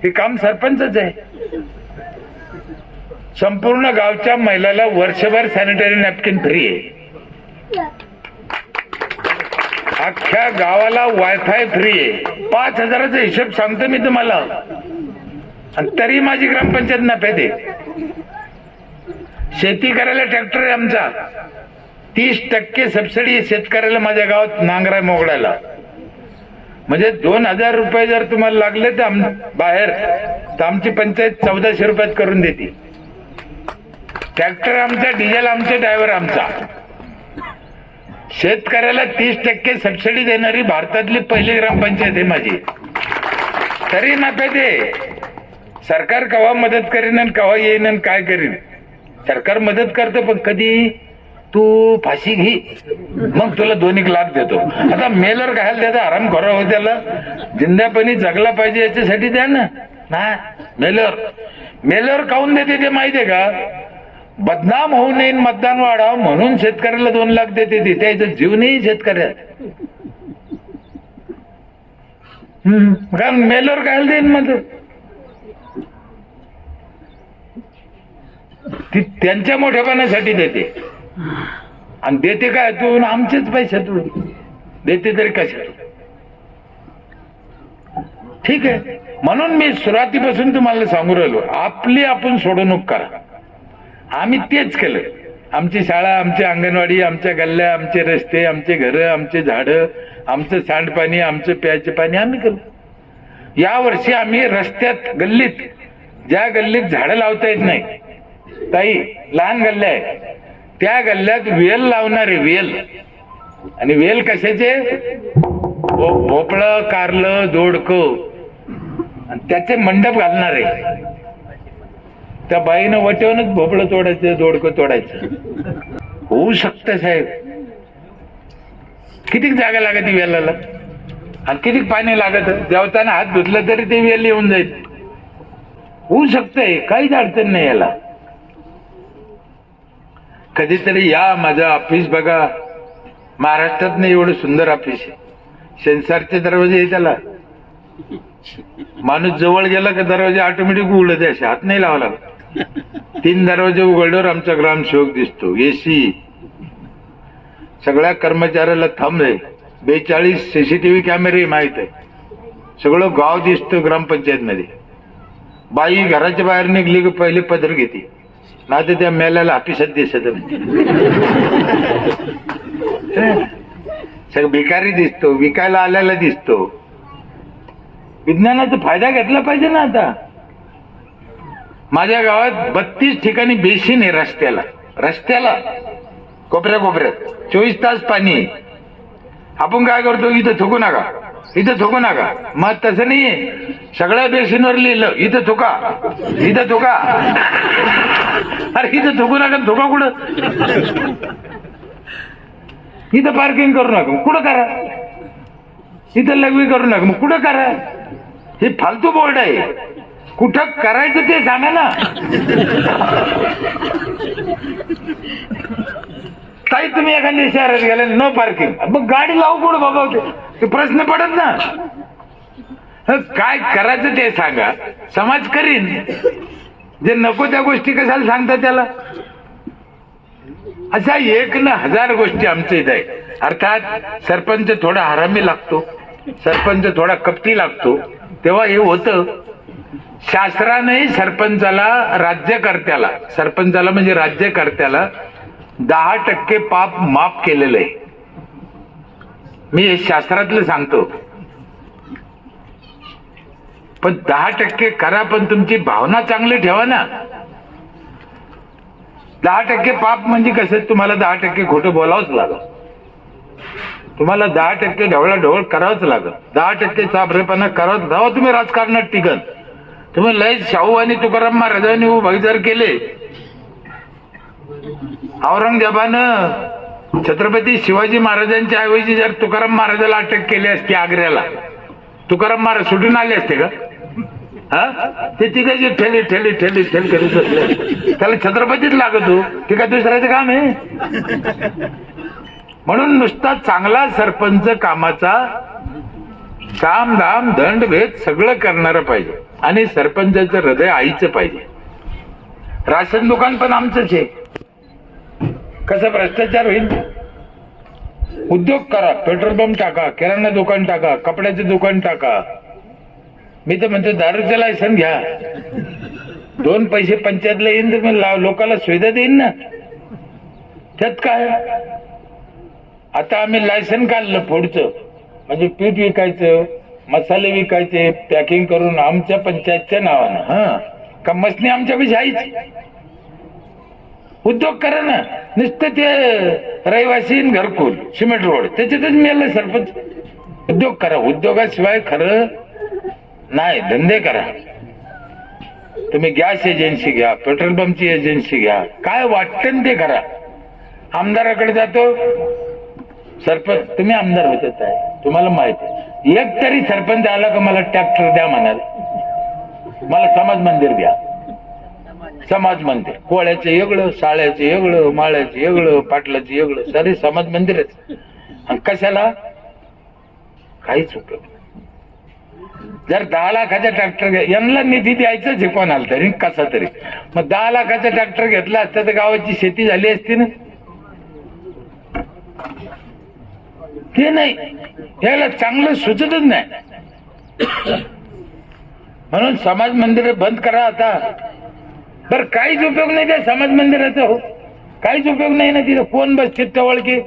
हे काम सरपंचच आहे. संपूर्ण गावच्या महिलाला वर्षभर सॅनिटरी नॅपकिन फ्री आहे. अख्ख्या गावाला वायफाय फ्री आहे. 5,000चा हिशोब सांगतो मी तुम्हाला. आणि तरी माझी ग्रामपंचायत नफ्यात आहे. शेती करायला ट्रॅक्टर आहे आमचा. 30% सबसिडी शेतकऱ्याला माझ्या गावात नांगराय मोगड्याला. म्हणजे 2,000 रुपये जर तुम्हाला लागले तर बाहेर, तर आमची पंचायत 1400 रुपयात करून देते. ट्रॅक्टर आमचा, डिझेल आमचे, ड्रायव्हर आमचा. शेतकऱ्याला 30% सबसिडी देणारी भारतातली पहिली ग्रामपंचायत आहे माझी. तरी नफ्यात आहे. सरकार केव्हा मदत करीन आणि केव्हा येईन आणि काय करीन. सरकार मदत करतं, पण कधी तू फाशी घे मग तुला 2 लाख देतो. आता मेलर घायला द्यायचा आराम करा हो. त्याला जिंदापणी जगला पाहिजे याच्यासाठी द्या ना. मेलर काऊन देते ते माहितीये का? बदनाम होऊ नये, मतदान वाढावं म्हणून शेतकऱ्याला 2 लाख देते. त्याचा जीव नाही शेतकऱ्यात. कारण मेल्यावर काय देईन मदत? ती त्यांच्या मोठेपणासाठी देते. आणि देते काय तू? आमचेच पैशातून देते तरी कशा? ठीक आहे. म्हणून मी सुरुवातीपासून तुम्हाला सांगू राहिलो, आपली आपण सोडवणूक करा. आम्ही तेच केलं. आमची शाळा, आमची अंगणवाडी, आमच्या गल्ल्या, आमचे रस्ते, आमचे घरं, आमचे झाडं, आमचं सांडपाणी, आमचं प्यायचे पाणी आम्ही केलं. या वर्षी आम्ही रस्त्यात, गल्लीत, ज्या गल्लीत झाडं लावता येत नाही, ताई लहान गल्ल्या आहे, त्या गल्ल्यात वेल लावणारे, वेल. आणि वेल कशाचे? भोपळं, कारलं, दोडकं, आणि त्याचे मंडप घालणारे. त्या बाईनं वटवूनच भोपळं तोडायचं, दोडकं तोडायचं. होऊ शकतं साहेब. किती जागा लागत वेलाला, आणि किती पाणी लागत? जेवताना हात धुतलं तरी ते वेल येऊन जाईल. होऊ शकतंय, काहीच अडचण नाही याला. कधीतरी या, माझं ऑफिस बघा. महाराष्ट्रात नाही एवढं सुंदर ऑफिस आहे. सेन्सरचे दरवाजे आहे त्याला. माणूस जवळ गेला का दरवाजे ऑटोमॅटिक उघडत आहे, असे हात नाही लावा लागत. 3 दरवाजे उघडल्यावर आमचा ग्रामसेवक दिसतो, एसी. सगळ्या कर्मचाऱ्याला थंब आहे. 42 CCTV कॅमेरे माहित आहे. सगळं गाव दिसतं ग्रामपंचायत मध्ये. बाई घराच्या बाहेर निघली की पहिले पदर घेते, नाही तर त्या मेल्याला ऑफिसात दिसत नाही. सगळं भिकारी दिसतो, विकायला आल्याला दिसतो. विज्ञानाचा फायदा घेतला पाहिजे ना. आता माझ्या गावात 32 ठिकाणी बेसिन आहे रस्त्याला. रस्त्याला कोपऱ्या कोपऱ्यात 24 तास पाणी. आपण काय करतो? इथं थुकू नका, इथं थुकू नका. मग तसं नाहीये. सगळ्या बेसिनवर लिहिलं इथं थुका, इथं थुका. अरे इथं थुकू नका, थुका कुठं? इथं पार्किंग करू नका, कुठं करा. इथं लघवी करू नका, मग कुठं करा. हे फालतू बोर्ड आहे. कुठं करायचं ते सांगा ना. काही तुम्ही एखाद्या शहरात गेले, नो पार्किंग, मग गाडी लावू कुठं बाबा? ते प्रश्न पडत ना. काय करायचं ते सांगा, समाज करीन. जे नको त्या गोष्टी कशाला सांगता त्याला? अशा 1 न 1000 गोष्टी आमच्या इथे आहे. अर्थात सरपंच थोडा हरामी लागतो, सरपंच थोडा कपटी लागतो, तेव्हा हे होतं. शास्त्राने सरपंचाला, राज्यकर्त्याला, सरपंचाला म्हणजे राज्यकर्त्याला 10% पाप माफ केलेलं आहे. मी हे शास्त्रातलं सांगतो. पण 10% करा, पण तुमची भावना चांगली ठेवा ना. 10% पाप म्हणजे कसं? तुम्हाला 10% खोटं बोलावंच लागत, तुम्हाला 10% ढवळाढवळ करावंच लागत, 10% चाबरेपणा करावंच. जावा तुम्ही राजकारणात टिकन. तुम्ही लय शाहू आणि तुकाराम महाराजांनी उभे जर केले. औरंगजेबानं छत्रपती शिवाजी महाराजांच्या ऐवजी जर तुकाराम महाराजाला अटक केली असती आग्र्याला, तुकाराम महाराज सुटून आले असते का? ते तिघाची ठेली ठेली ठेली ठेल करीत असले. त्याला छत्रपतीच लागत हो, ते काय दुसऱ्याचं काम आहे? म्हणून नुसता चांगला सरपंच कामाचा काम धाम दंड भेद सगळं करणारं पाहिजे. आणि सरपंचाचं हृदय आईचं पाहिजे. राशन दुकान पण आमचंच आहे. कसं भ्रष्टाचार होईल? उद्योग करा, पेट्रोल पंप टाका, किराणा दुकान टाका, कपड्याचं दुकान टाका. मी तर म्हणतो दारूचं लायसन घ्या. 2 पैसे पंचायतला येईन तर मी लोकांना सुविधा देईन ना. त्यात काय? आता आम्ही लायसन काढलं पुढचं, म्हणजे पीठ विकायचं, मसाले विकायचे, पॅकिंग करून आमच्या पंचायतच्या नावानं. कमसने आमच्या पैसे आईच. उद्योग करा ना. नुसतं ते रहिवासी घरकुल, सिमेंट रोड, त्याच्यातच मिळालं सरपंच. उद्योग करा. उद्योगाशिवाय खरं नाही. धंदे करा. तुम्ही गॅस एजन्सी घ्या, पेट्रोल पंपची एजन्सी घ्या, काय वाटतं ते करा. आमदाराकडे जातो सरपंच, तुम्ही आमदार होते काय? तुम्हाला माहिती आहे, एक तरी सरपंच आला का मला ट्रॅक्टर द्या म्हणाल, मला समाज मंदिर द्या. समाज मंदिर, कोळ्याचं वेगळं, साळ्याचं वेगळं, माळ्याचं वेगळं, पाटलाचं वेगळं, सारे समाज मंदिरच. आणि कशाला? काहीच उपयोग नाही. जर 10 लाखाचा ट्रॅक्टर यांना निधी द्यायचाच आहे कोणाला तरी कसा तरी, मग 10 लाखाचा ट्रॅक्टर घेतला असता तर गावाची शेती झाली असती ना. ते नाही, याला चांगलं सुचतच नाही. म्हणून समाज मंदिर बंद करा आता. बर काहीच उपयोग नाही त्या समाज मंदिराचा. हो काहीच उपयोग नाही ना, तिथं कोण बसते टवळकी.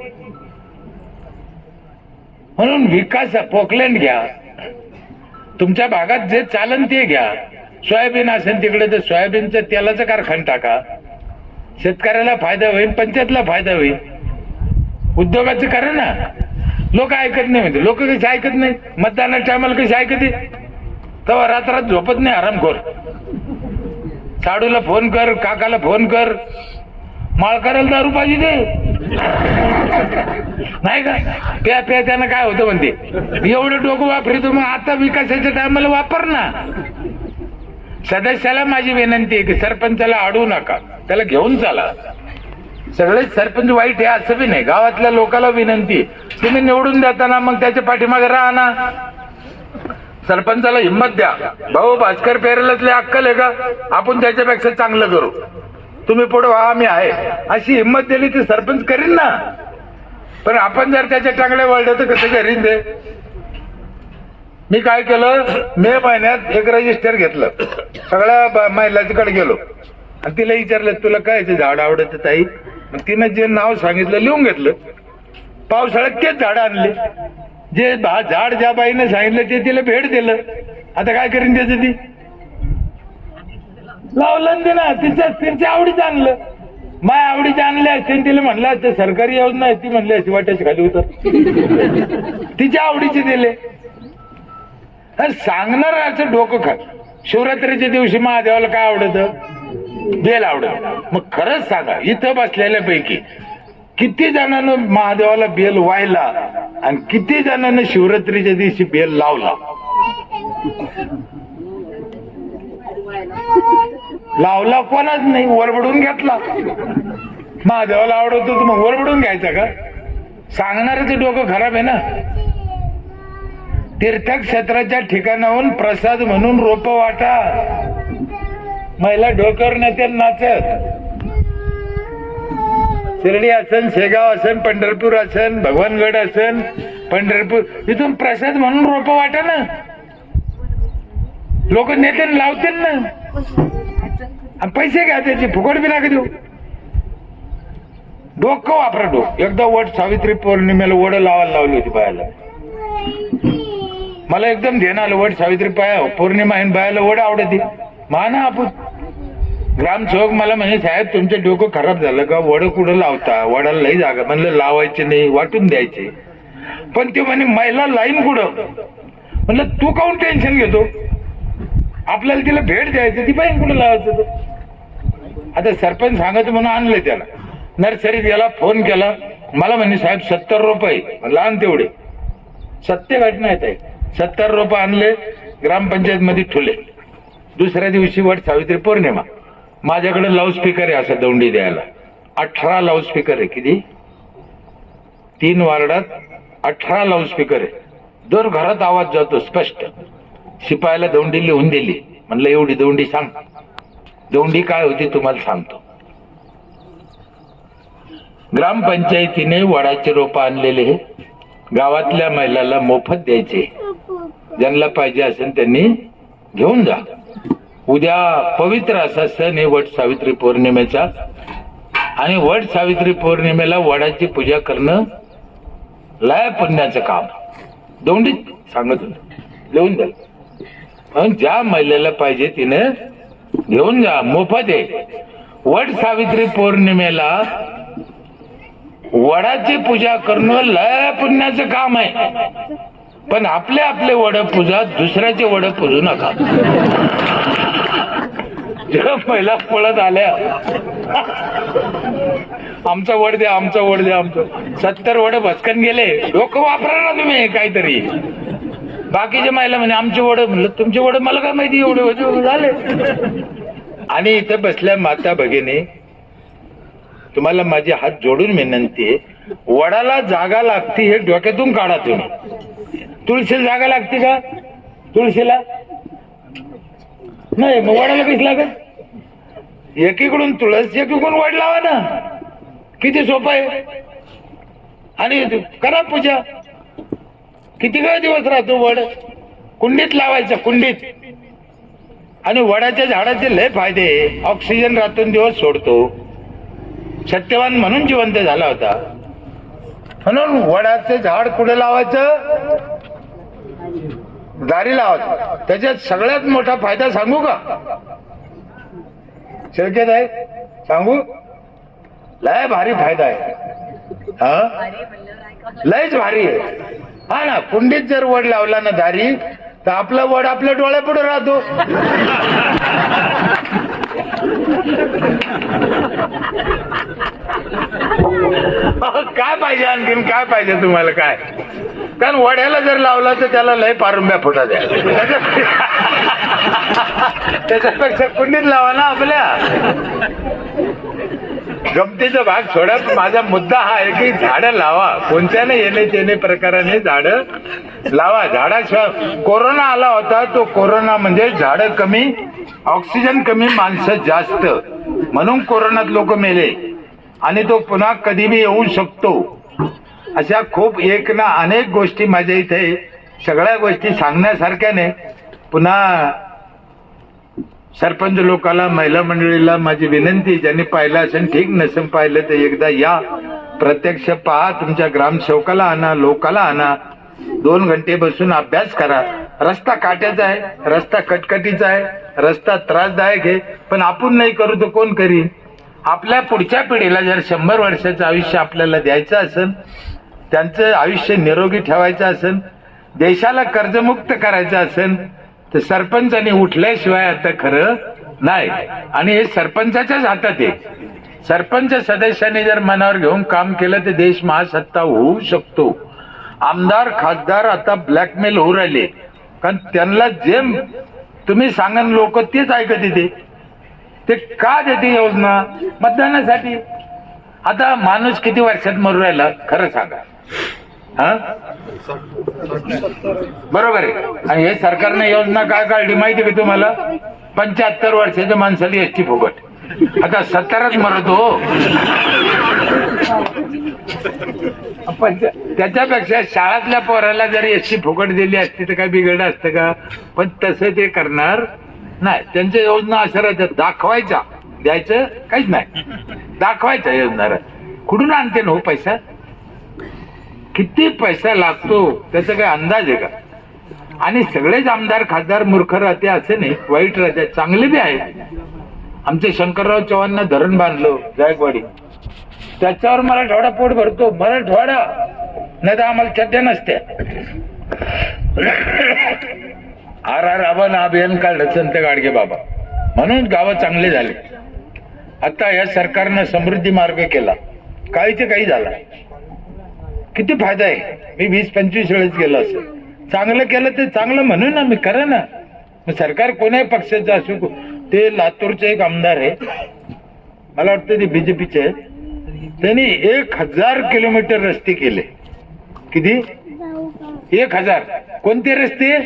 म्हणून विकास पोकलँड घ्या, तुमच्या भागात जे चालन ते घ्या. सोयाबीन असेल तिकडे तर सोयाबीनचं तेलाचं कारखाना टाका, शेतकऱ्याला फायदा होईल, पंचायतला फायदा होईल. उद्योगाचं करा ना. लोक ऐकत नाही म्हणजे, लोक कशी ऐकत नाही, मतदानाच्या टायमाला कशी ऐकते, तेव्हा रात्रात झोपत नाही आरामखोर. साडूला फोन कर, काकाला फोन कर, माळकऱ्याला दारू पाहिजे ते नाही का, प्या प्या त्यानं काय होतं म्हणते. एवढं डोकं वापरतो, मग आता विकासाच्या टायमाला वापर ना. सदस्याला माझी विनंती आहे की सरपंचाला अडवू नका, त्याला घेऊन चाला. सगळेच सरपंच वाईट आहे असं बी नाही. गावातल्या लोकांना विनंती, तुम्ही निवडून देताना मग त्याच्या पाठीमागे राहा ना. सरपंचाला हिंमत द्या. भाऊ भास्कर पेरेलातली अक्कल आहे का, आपण त्याच्यापेक्षा चांगलं करू, तुम्ही पुढे व्हा, आम्ही आहे, अशी हिंमत दिली तर सरपंच करीन ना. पण आपण जर त्याच्या टांगड्या वळलं तर कसं करीन ते. मी काय केलं, मे महिन्यात एक रजिस्टर घेतलं, सगळ्या महिलांकडे गेलो आणि तिला विचारलं तुला काय झाड आवडत ताई. मग तिनं जे नाव सांगितलं लिहून घेतलं. पावसाळ्यात तेच झाड आणले, जे झाड ज्या बाईनं सांगितलं ते तिला भेट दिलं. आता काय करीन त्याचं, ती लावलं ते ना, तिच्या आवडीचं आणलं. माय आवडीचं आणले असते, तिला म्हणलं असतं सरकारी योजना आहे, ती म्हणली असते वाट्याची खाली उतर. तिच्या आवडीचे दिले. सांगणाराचं डोकं खा. शिवरात्रीच्या दिवशी महादेवाला काय आवडतं, बेल आवडत. मग खरंच सांगा, इथं बसलेल्या पैकी किती जणांना महादेवाला बेल व्हायला आणि किती जणांना शिवरात्रीच्या दिवशी बेल लावला. लावला कोणाच नाही, वरबडून घेतला. महादेवाला आवडत तर मग वरबडून घ्यायचा का. सांगणाऱ्याचं डोकं खराब आहे ना. तीर्थक्षेत्राच्या ठिकाणाहून प्रसाद म्हणून रोप वाटा. महिला डोक्यावर नेते नाचत. शिर्डी असन, शेगाव असन, पंढरपूर असन, भगवानगड असन, पंढरपूर, इथून प्रसाद म्हणून रोप वाटा ना. लोक नेते लावतील ना, आणि पैसे घ्या त्याचे, फुकट बी नका देऊ. डोकं वापरा डोकं. एकदा वट सावित्री पौर्णिमेला वड लावायला लावली होती बायाला. मला एकदम ध्यान आलं, वट सावित्री पौर्णिमा आहे, बायाला वड आवडते. मान आपण ग्रामसेवक मला म्हणे साहेब तुमचं डोकं खराब झालं का, वड कुठं लावता, वडाला लई जागा. म्हणलं लावायचे नाही, वाटून द्यायचे. पण ते म्हणे महिला लाईन कुठं. म्हणलं तू काऊन टेन्शन घेतो, आपल्याला तिला भेट द्यायची, ती बाईन कुठं लावायचं. आता सरपंच सांगायचं म्हणून आणलं त्याला. नर्सरीत याला फोन केला, मला म्हणे साहेब 70 रुपये. म्हणलं आण तेवढे. सत्य घटना येत आहे. 70 रुपये आणले, ग्रामपंचायत मध्ये ठेवले. दुसऱ्या दिवशी वट सावित्री पौर्णिमा. माझ्याकडे लाऊडस्पीकर आहे असं दौंडी द्यायला. 18 लाऊडस्पीकर आहे. किती, 3 वार्डात 18 लाऊडस्पीकर आहे. दर घरात आवाज जातो स्पष्ट. शिपायाला दौंडी लिहून दिली. म्हणलं एवढी दौंडी सांग. दौंडी काय होती तुम्हाला सांगतो. ग्रामपंचायतीने वडाचे रोप आणलेले गावातल्या महिलाला मोफत द्यायचे. ज्यांना पाहिजे असेल त्यांनी घेऊन जा. उद्या पवित्र असा सण आहे वट सावित्री पौर्णिमेचा. आणि वट सावित्री पौर्णिमेला वडाची पूजा करणं लय पुण्याचं काम. दौंडीत सांगत होतं, लिहून द्या. पण ज्या महिलेला पाहिजे तिने घेऊन जा, मोफत आहे. वट सावित्री पौर्णिमेला वडाची पूजा करणं लय पुण्याचं काम आहे. पण आपले आपले वड पूजा, दुसऱ्याचे वड पूजू नका. महिला पळत आल्या, आमचा वड द्या, आमचा वड द्या, आमचं. 70 वड भस्कन गेले. डोकं वापरा ना तुम्ही काहीतरी. बाकीच्या महिला म्हणे आमचे वड. म्हणलं तुमचे वड मला काय माहिती, एवढे झाले. आणि इथे बसल्या माता भगिनी, तुम्हाला माझी हात जोडून विनंती आहे, वडाला जागा लागते हे डोक्यातून काढा तुम्ही. तुळशीला जागा लागते का, तुळशीला नाही, मग वडाला कशी लागत? एकीकडून तुळस एकीकडून वड लावा ना, किती सोपं आहे. आणि करा पूजा. किती वेळ दिवस राहतो वड? कुंडीत लावायचं, कुंडीत. आणि वडाच्या झाडाचे लय फायदे. ऑक्सिजन रात्रंदिवस सोडतो. सत्यवान म्हणून जिवंत झाला होता. म्हणून वडाचं झाड कुठे लावायचं? दारी लावायचं. त्याच्यात सगळ्यात मोठा फायदा सांगू का? शक्यत आहे सांगू? लय भारी फायदा आहे. हा, लयच भारी आहे. हा ना, कुंडीत जर वड लावला ना दारी, तर आपला वड आपल्या डोळ्यापुढे राहतो. काय पाहिजे आणखीन? काय पाहिजे तुम्हाला? काय? कारण वड्याला जर लावला तर त्याला लय पारुंब्या फुटा द्या. त्याच्यापेक्षा कुंडीत लावा ना आपल्या. गमतीचा भाग सोडा. माझा मुद्दा हा आहे की झाडं लावा. कोणत्याने येणे तेने प्रकाराने झाडं लावा. झाडाशिवाय कोरोना आला होता, तो कोरोना म्हणजे झाडं कमी, ऑक्सिजन कमी, माणसं जास्त, म्हणून कोरोनात लोक मेले. आणि तो पुन्हा कधी बी येऊ शकतो. अशा खूप एक ना अनेक गोष्टी माझ्या इथे, सगळ्या गोष्टी सांगण्यासारख्या नाही. पुन्हा सरपंच लोकांना, महिला मंडळीला माझी विनंती, ज्यांनी पाहिलं असेल ठीक, नसेल पाहिलं तर एकदा या, प्रत्यक्ष पहा. तुमच्या ग्रामसेवकाला आणा, लोकाला आणा, 2 घंटे बसून अभ्यास करा. रस्ता काट्याचा आहे, रस्ता कटकटीचा आहे, रस्ता त्रासदायक आहे, पण आपण नाही करू तर कोण करीन? आपल्या पुढच्या पिढीला जर 100 वर्षाचं आयुष्य आपल्याला द्यायचं असेल, त्यांचं आयुष्य निरोगी ठेवायचं असेल, देशाला कर्जमुक्त करायचं असेल, तर सरपंचांनी उठल्याशिवाय आता खरं नाही. आणि हे सरपंचाच्याच हातात आहे. सरपंच सदस्यांनी जर मनावर घेऊन काम केलं तर देश महासत्ता होऊ शकतो. आमदार खासदार आता ब्लॅकमेल होऊ राहिले, कारण त्यांना जे तुम्ही सांगन लोक तेच ऐकत येते. ते का देते योजना? मतदानासाठी. आता माणूस किती वर्षात मरू राहिला खरं सांगा? हा, बरोबर आहे. आणि हे सरकारने योजना काय काढली माहिती का तुम्हाला? 75 वर्षाच्या माणसाला एसटी फुकट. आता 70च मरतो. पण त्याच्यापेक्षा शाळातल्या पोराला जरी एसटी फुकट दिली असती तर काय बिघडलं असतं का? पण तसं ते करणार नाही. त्यांच्या योजना अशा राहतात, दाखवायच्या, द्यायचं काहीच नाही, दाखवायच्या योजना. कुठून आणते ना हो पैसा? किती पैसा लागतो त्याचा काही अंदाज आहे का? आणि सगळेच आमदार खासदार मूर्ख राहते असं नाही, वाईट राहते, चांगले बी आहेत. आमचे शंकरराव चव्हाणनं धरण बांधलं जायकवाडी, त्याच्यावर मराठवाडा पोट भरतो. मराठवाडा नाही तर आम्हाला चर्चा नसते. RR आव्हान अभियान काढलं संत गाडगे बाबा, म्हणून गावं चांगले झाले. आता या सरकारनं समृद्धी मार्ग केला, काहीच काही झाला. किती फायदा आहे. मी 20-25 वेळेस गेलो असेल. चांगलं केलं ते चांगलं म्हणून ना मी करा ना. सरकार कोणाही पक्षाचं असू. ते लातूरचे एक आमदार आहे, मला वाटतं ते बीजेपीचे आहे. त्यांनी 1000 किलोमीटर रस्ते केले. किती? 1000. कोणते रस्ते?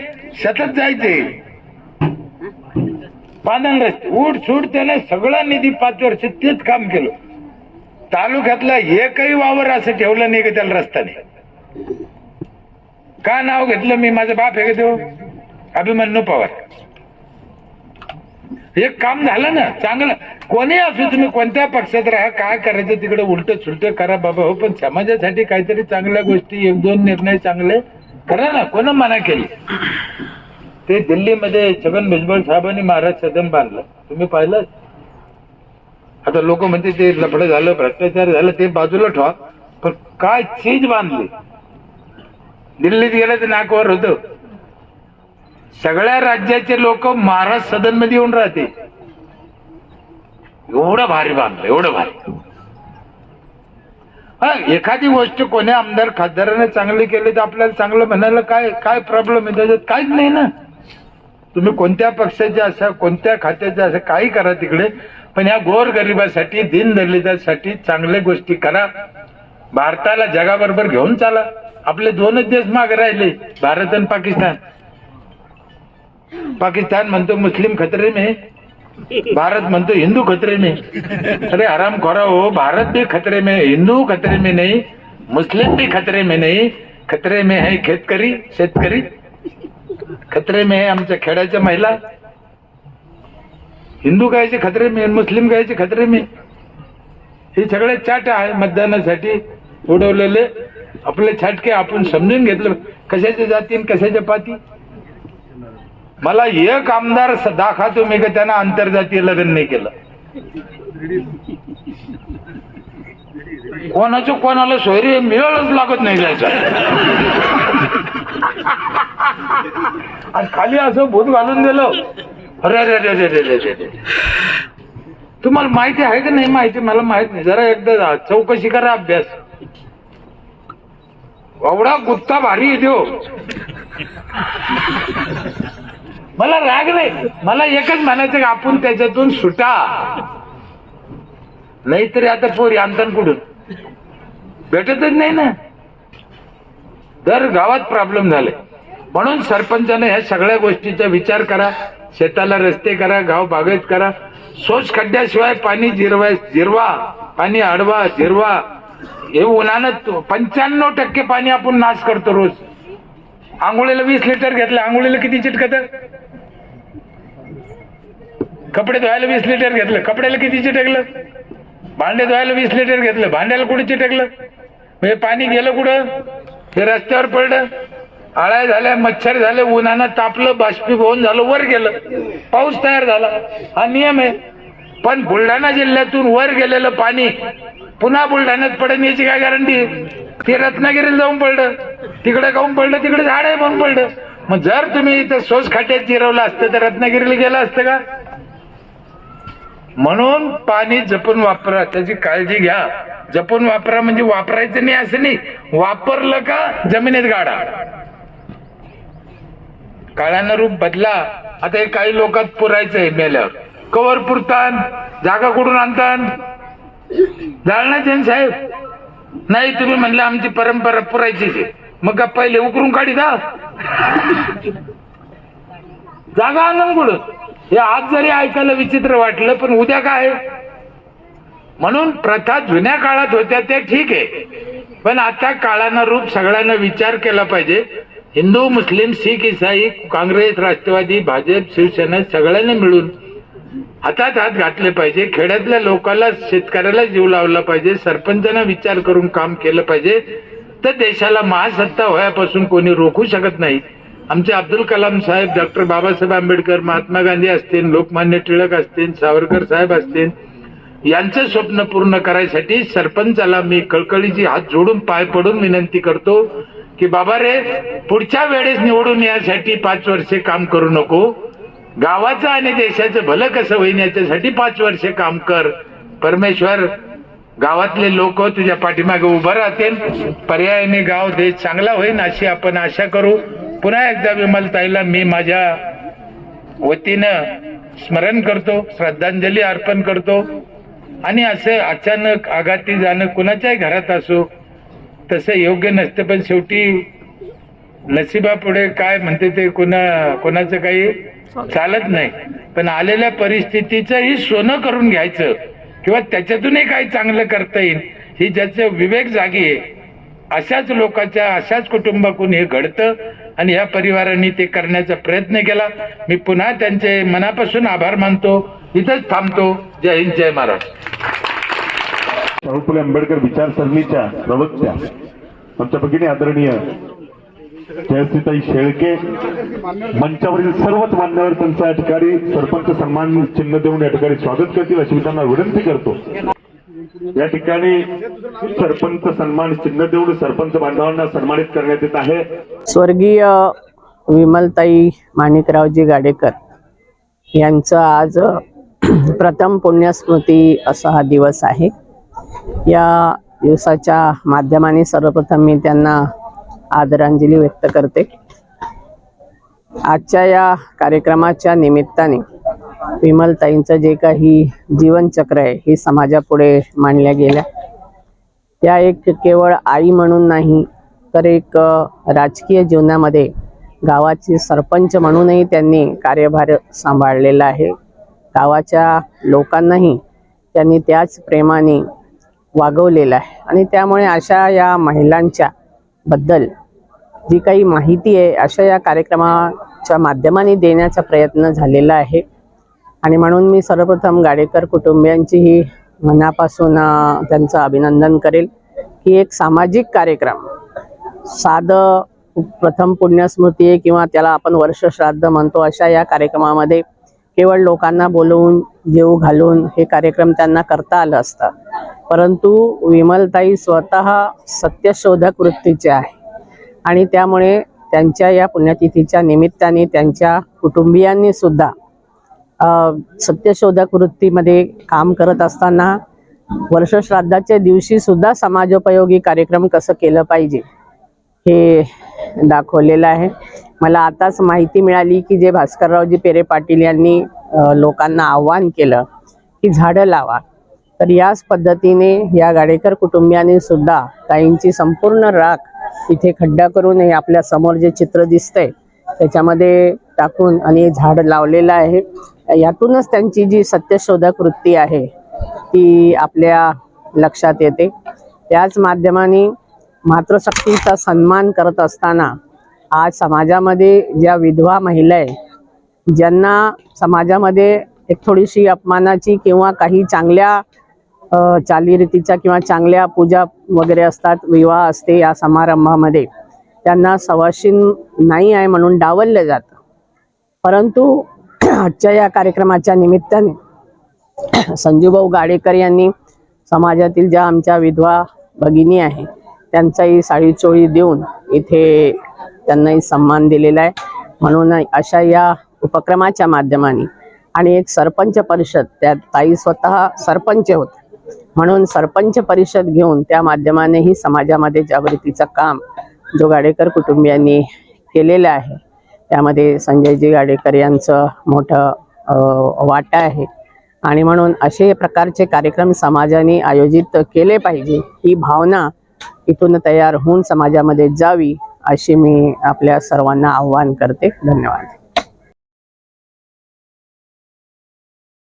सतत जायचे पांदन रस्ते, उठ सूट. त्याला सगळा निधी 5 वर्ष तेच काम केलं. तालुक्यातला एकही वावर असं ठेवलं नाही की त्याला रस्ता नाही. का नाव घेतलं मी? माझा बाप आहे का तो? अभिमन्यू पवार. एक काम झालं ना चांगलं. कोणी असू, तुम्ही कोणत्या पक्षात राहा, काय करायचं तिकडे उलट सुलट करा बाबा हो, पण समाजासाठी काहीतरी चांगल्या गोष्टी, 1-2 निर्णय चांगले करा ना. कोण मना केली? ते दिल्लीमध्ये छगन भुजबळ साहेबांनी महाराज सदन बांधलं, तुम्ही पाहिलं? आता लोक म्हणते ते लफडं झालं, भ्रष्टाचार झालं, ते बाजूला ठेवा, पण काय चीज बांधली. दिल्लीत गेलं तर नाकवर होतं. सगळ्या राज्याचे लोक महाराज सदन मध्ये येऊन राहते. एवढं भारी बांधलं, एवढं भारी. हा, एखादी गोष्ट कोणी आमदार खासदाराने चांगली केली तर आपल्याला चांगलं म्हणायला काय प्रॉब्लेम आहे? त्याच्यात काहीच नाही ना. तुम्ही कोणत्या पक्षाचे असा, कोणत्या खात्याचे असा, काही करा तिकडे, पण या गोरगरिबासाठी, दीनदलितासाठी चांगल्या गोष्टी करा. भारताला जगाबरोबर घेऊन चाला. आपले 2च देश मागे राहिले, भारत आणि पाकिस्तान. पाकिस्तान म्हणतो मुस्लिम खतरे में, भारत म्हणतो हिंदू खतरे में। अरे हराम खोरा हो, भारत भी खतरे में, हिंदू खतरे में नहीं, मुस्लिम भी खतरे में नहीं, खतरे में है शेतकरी, खतरे में है आमच्या खेड्याच्या महिला। हिंदू कायचे खतरे में, मुस्लिम कायचे खतरे में? हे सगळे चाट आहे मतदानासाठी उडवलेले आपले छाटके। आपण समजून घेतलं कशाच्या जातीन कशाच्या पाती। मला एक आमदार दाखवा तुम्ही का त्यांना आंतरजातीय लग्न नाही केलं। कोणाचं कोणाला सोयरी मिळालंच लागत नाही जायचं। आणि खाली असं भूत घालून दिलं। अरे अरे अरे अरे अरे अरे, तुम्हाला माहिती आहे का नाही माहिती? मला माहित नाही, जरा एकदा चौकशी करा, अभ्यास। एवढा गुत्ता भारी येतो। मला राग नाही, मला एकच म्हणायचं की आपण त्याच्यातून सुटा, नाहीतरी आता पोरी आणताना कुठून भेटतच नाही ना। दर गावात प्रॉब्लेम झाले, म्हणून सरपंचाने ह्या सगळ्या गोष्टीचा विचार करा। शेताला रस्ते करा, गाव बागायत करा, सोच खड्ड्याशिवाय पाणी जिरवा, पाणी अडवा जिरवा। हे उन्हानं 95% पाणी आपण नाश करतो रोज। आंघोळीला 20 लिटर घेतलं, आंघोळीला किती चिटकत? कपडे धुवायला 20 लिटर घेतलं, कपड्याला किती चिटकलं? भांडे धुवायला 20 लिटर घेतलं, भांड्याला कुठे चिटकलं? हे पाणी गेलं कुठं? हे रस्त्यावर पडलं, आळ्या झाल्या, मच्छर झाले, उन्हानं तापलं, बाष्पीभवन झालं, वर गेलं, पाऊस तयार झाला। हा नियम आहे। पण बुलढाणा जिल्ह्यातून वर गेलेलं पाणी पुन्हा बुलढाण्यात पडेल याची काय गॅरंटी? ते रत्नागिरीला जाऊन पडलं, तिकडे जाऊन पडलं, तिकडे झाड आहे म्हणून पडलं। मग जर तुम्ही इथं सोस खाट्यात जिरवलं असतं तर रत्नागिरीला गेलं असतं का? म्हणून पाणी जपून वापरा, त्याची काळजी घ्या। जपून वापरा म्हणजे वापरायचं नाही असं नाही, वापरलं का जमिनीत गाडा। काळानं रूप बदला। आता हे काही लोकात पुरायचंय मेल्यावर, कवर पुरतान, जागा कुठून आणतान? जाळण्याचे साहेब नाही, तुम्ही म्हणलं आमची परंपरा पुरायचीच आहे, मग का पहिले उकरून काढी दा जागा आणून कुठं? हे आज जरी ऐकायला विचित्र वाटलं, पण उद्या काय? म्हणून प्रथा जुन्या काळात होत्या त्या ठीक आहे, पण आता काळानं रूप सगळ्यांना विचार केला पाहिजे। हिंदू मुस्लिम शीख ईसाई काँग्रेस राष्ट्रवादी भाजप शिवसेना सगळ्यांनी मिळून हातात हात घातले पाहिजे। खेड्यातल्या लोकांना शेतकऱ्याला जीव लावला पाहिजे, सरपंचांना विचार करून काम केलं पाहिजे, तर देशाला महासत्ता व्हायपासून कोणी रोखू शकत नाही। आमचे अब्दुल कलाम साहेब, डॉक्टर बाबासाहेब आंबेडकर, महात्मा गांधी असतील, लोकमान्य टिळक असतील, सावरकर साहेब असतील, यांचं स्वप्न पूर्ण करायसाठी सरपंचाला मी कळकळीची हात जोडून पाय पडून विनंती करतो की बाबा रे, पुढच्या वेळेस निवडून यासाठी 5 वर्षे काम करू नको, गावाचं आणि देशाचं भलं कसं होईल याच्यासाठी 5 वर्षे काम कर। परमेश्वर गावातले लोक तुझ्या पाठीमागे उभं राहतील, पर्यायाने गाव देश चांगला होईल अशी आपण आशा करू। पुन्हा एकदा विमलताईला मी माझ्या वतीनं स्मरण करतो, श्रद्धांजली अर्पण करतो। आणि असं अचानक आघाती जाणं कुणाच्याही घरात असो तसं योग्य नसतं, पण शेवटी नशिबापुढे काय म्हणते ते कोणाचं काही चालत नाही। पण आलेल्या परिस्थितीचंही सोनं करून घ्यायचं किंवा त्याच्यातूनही काही चांगलं करता येईल ही ज्याचं विवेक जागी आहे, अशाच लोकांच्या अशाच कुटुंबातून हे घडतं आणि या परिवारांनी ते करण्याचा प्रयत्न केला। मी पुन्हा त्यांचे मनापासून आभार मानतो। इथंच थांबतो। जय हिंद, जय महाराष्ट्र। शाहू फुले आंबेडकर विचारसरणीच्या प्रवक्त्या आमच्या भगिनी आदरणीय जयश्रीताई शेळके, मंचावरील सर्वच मान्यवर त्यांच्या या ठिकाणी सरपंच सन्मान चिन्ह देऊन या ठिकाणी स्वागत करतील अशी मी त्यांना विनंती करतो। या ठिकाणी सरपंच सन्मान चिन्ह देऊन सरपंच बांधवांना सन्मानित करण्यात येत आहे। स्वर्गीय विमलताई माणिकरावजी गाडेकर यांचं आज प्रथम पुण्यस्मृती असा हा दिवस आहे। या दिवसाच्या माध्यमाने सर्वप्रथम मी त्यांना आदरांजली व्यक्त करते। आजच्या या कार्यक्रमाच्या निमित्ताने विमलताईंचं जे काही जीवनचक्र आहे हे समाजापुढे मांडल्या गेल्या। त्या एक केवळ आई म्हणून नाही तर एक राजकीय जीवनामध्ये गावाचे सरपंच म्हणूनही त्यांनी कार्यभार सांभाळलेला आहे. गावाच्या लोकांनाही त्यांनी त्याच प्रेमाने वागवलेलं आहे आणि त्यामुळे अशा या महिलांच्या बद्दल जी काही माहिती आहे अशा या कार्यक्रमाच्या माध्यमाने देण्याचा प्रयत्न झालेला आहे. आणि म्हणून मी सर्वप्रथम गाडेकर कुटुंबियांचीही मनापासून त्यांचं अभिनंदन करेल की एक सामाजिक कार्यक्रम, साधं प्रथम पुण्यस्मृती आहे किंवा त्याला आपण वर्षश्राद्ध म्हणतो, अशा या कार्यक्रमामध्ये केवळ लोकांना बोलवून जेवू घालून हे कार्यक्रम त्यांना करता आलं असतं. परंतु विमलताई स्वतः सत्यशोधक वृत्तीचे आहे आणि त्यामुळे त्यांच्या या पुण्यतिथीच्या निमित्ताने त्यांच्या कुटुंबियांनी सुद्धा सत्यशोधक वृत्तीमध्ये काम करत असताना वर्षश्राद्धाच्या दिवशी सुद्धा समाजोपयोगी कार्यक्रम कसं केलं पाहिजे हे दाखवलेलं आहे. मला आताच माहिती मिळाली की जे भास्कररावजी पेरे पाटील यांनी लोकांना आव्हान केलं की झाडं लावा, तर याच पद्धतीने या गाडेकर कुटुंबियांनी सुद्धा काहींची संपूर्ण राख इथे खड्डा करून हे आपल्या समोर जे चित्र दिसतंय त्याच्यामध्ये टाकून आणि झाड लावलेलं आहे. यातूनच त्यांची जी सत्यशोधक वृत्ती आहे ती आपल्या लक्षात येते. त्याच माध्यमाने मातृशक्तीचा सन्मान करत असताना आज समाजामध्ये ज्या विधवा महिला आहे, ज्यांना समाजामध्ये एक थोडीशी अपमानाची किंवा काही चांगल्या चालीरीतीच्या किंवा चांगल्या पूजा वगैरे असतात, विवाह असते या समारंभामध्ये, त्यांना सवाशीण नाही आहे म्हणून डावललं जातं. परंतु आजच्या या कार्यक्रमाच्या निमित्ताने संजूभाऊ गाडेकर यांनी समाजातील ज्या आमच्या विधवा भगिनी आहे त्यांचाही साडी चोळी देऊन इथे त्यांनाही सन्मान दिलेला आहे. म्हणून अशा या उपक्रमाच्या माध्यमाने आणि एक सरपंच परिषद, त्यात ताई स्वतः सरपंच होते म्हणून सरपंच परिषद घेऊन त्या माध्यमानेही समाजामध्ये जागृतीचं काम जो गाडेकर कुटुंबियांनी केलेलं आहे त्यामध्ये संजयजी गाडेकर यांचं मोठं वाटा आहे. आणि म्हणून असे प्रकारचे कार्यक्रम समाजाने आयोजित केले पाहिजे ही भावना इथून तयार होऊन समाजामध्ये जावी अशी मी आपल्या सर्वांना आव्हान करते. धन्यवाद.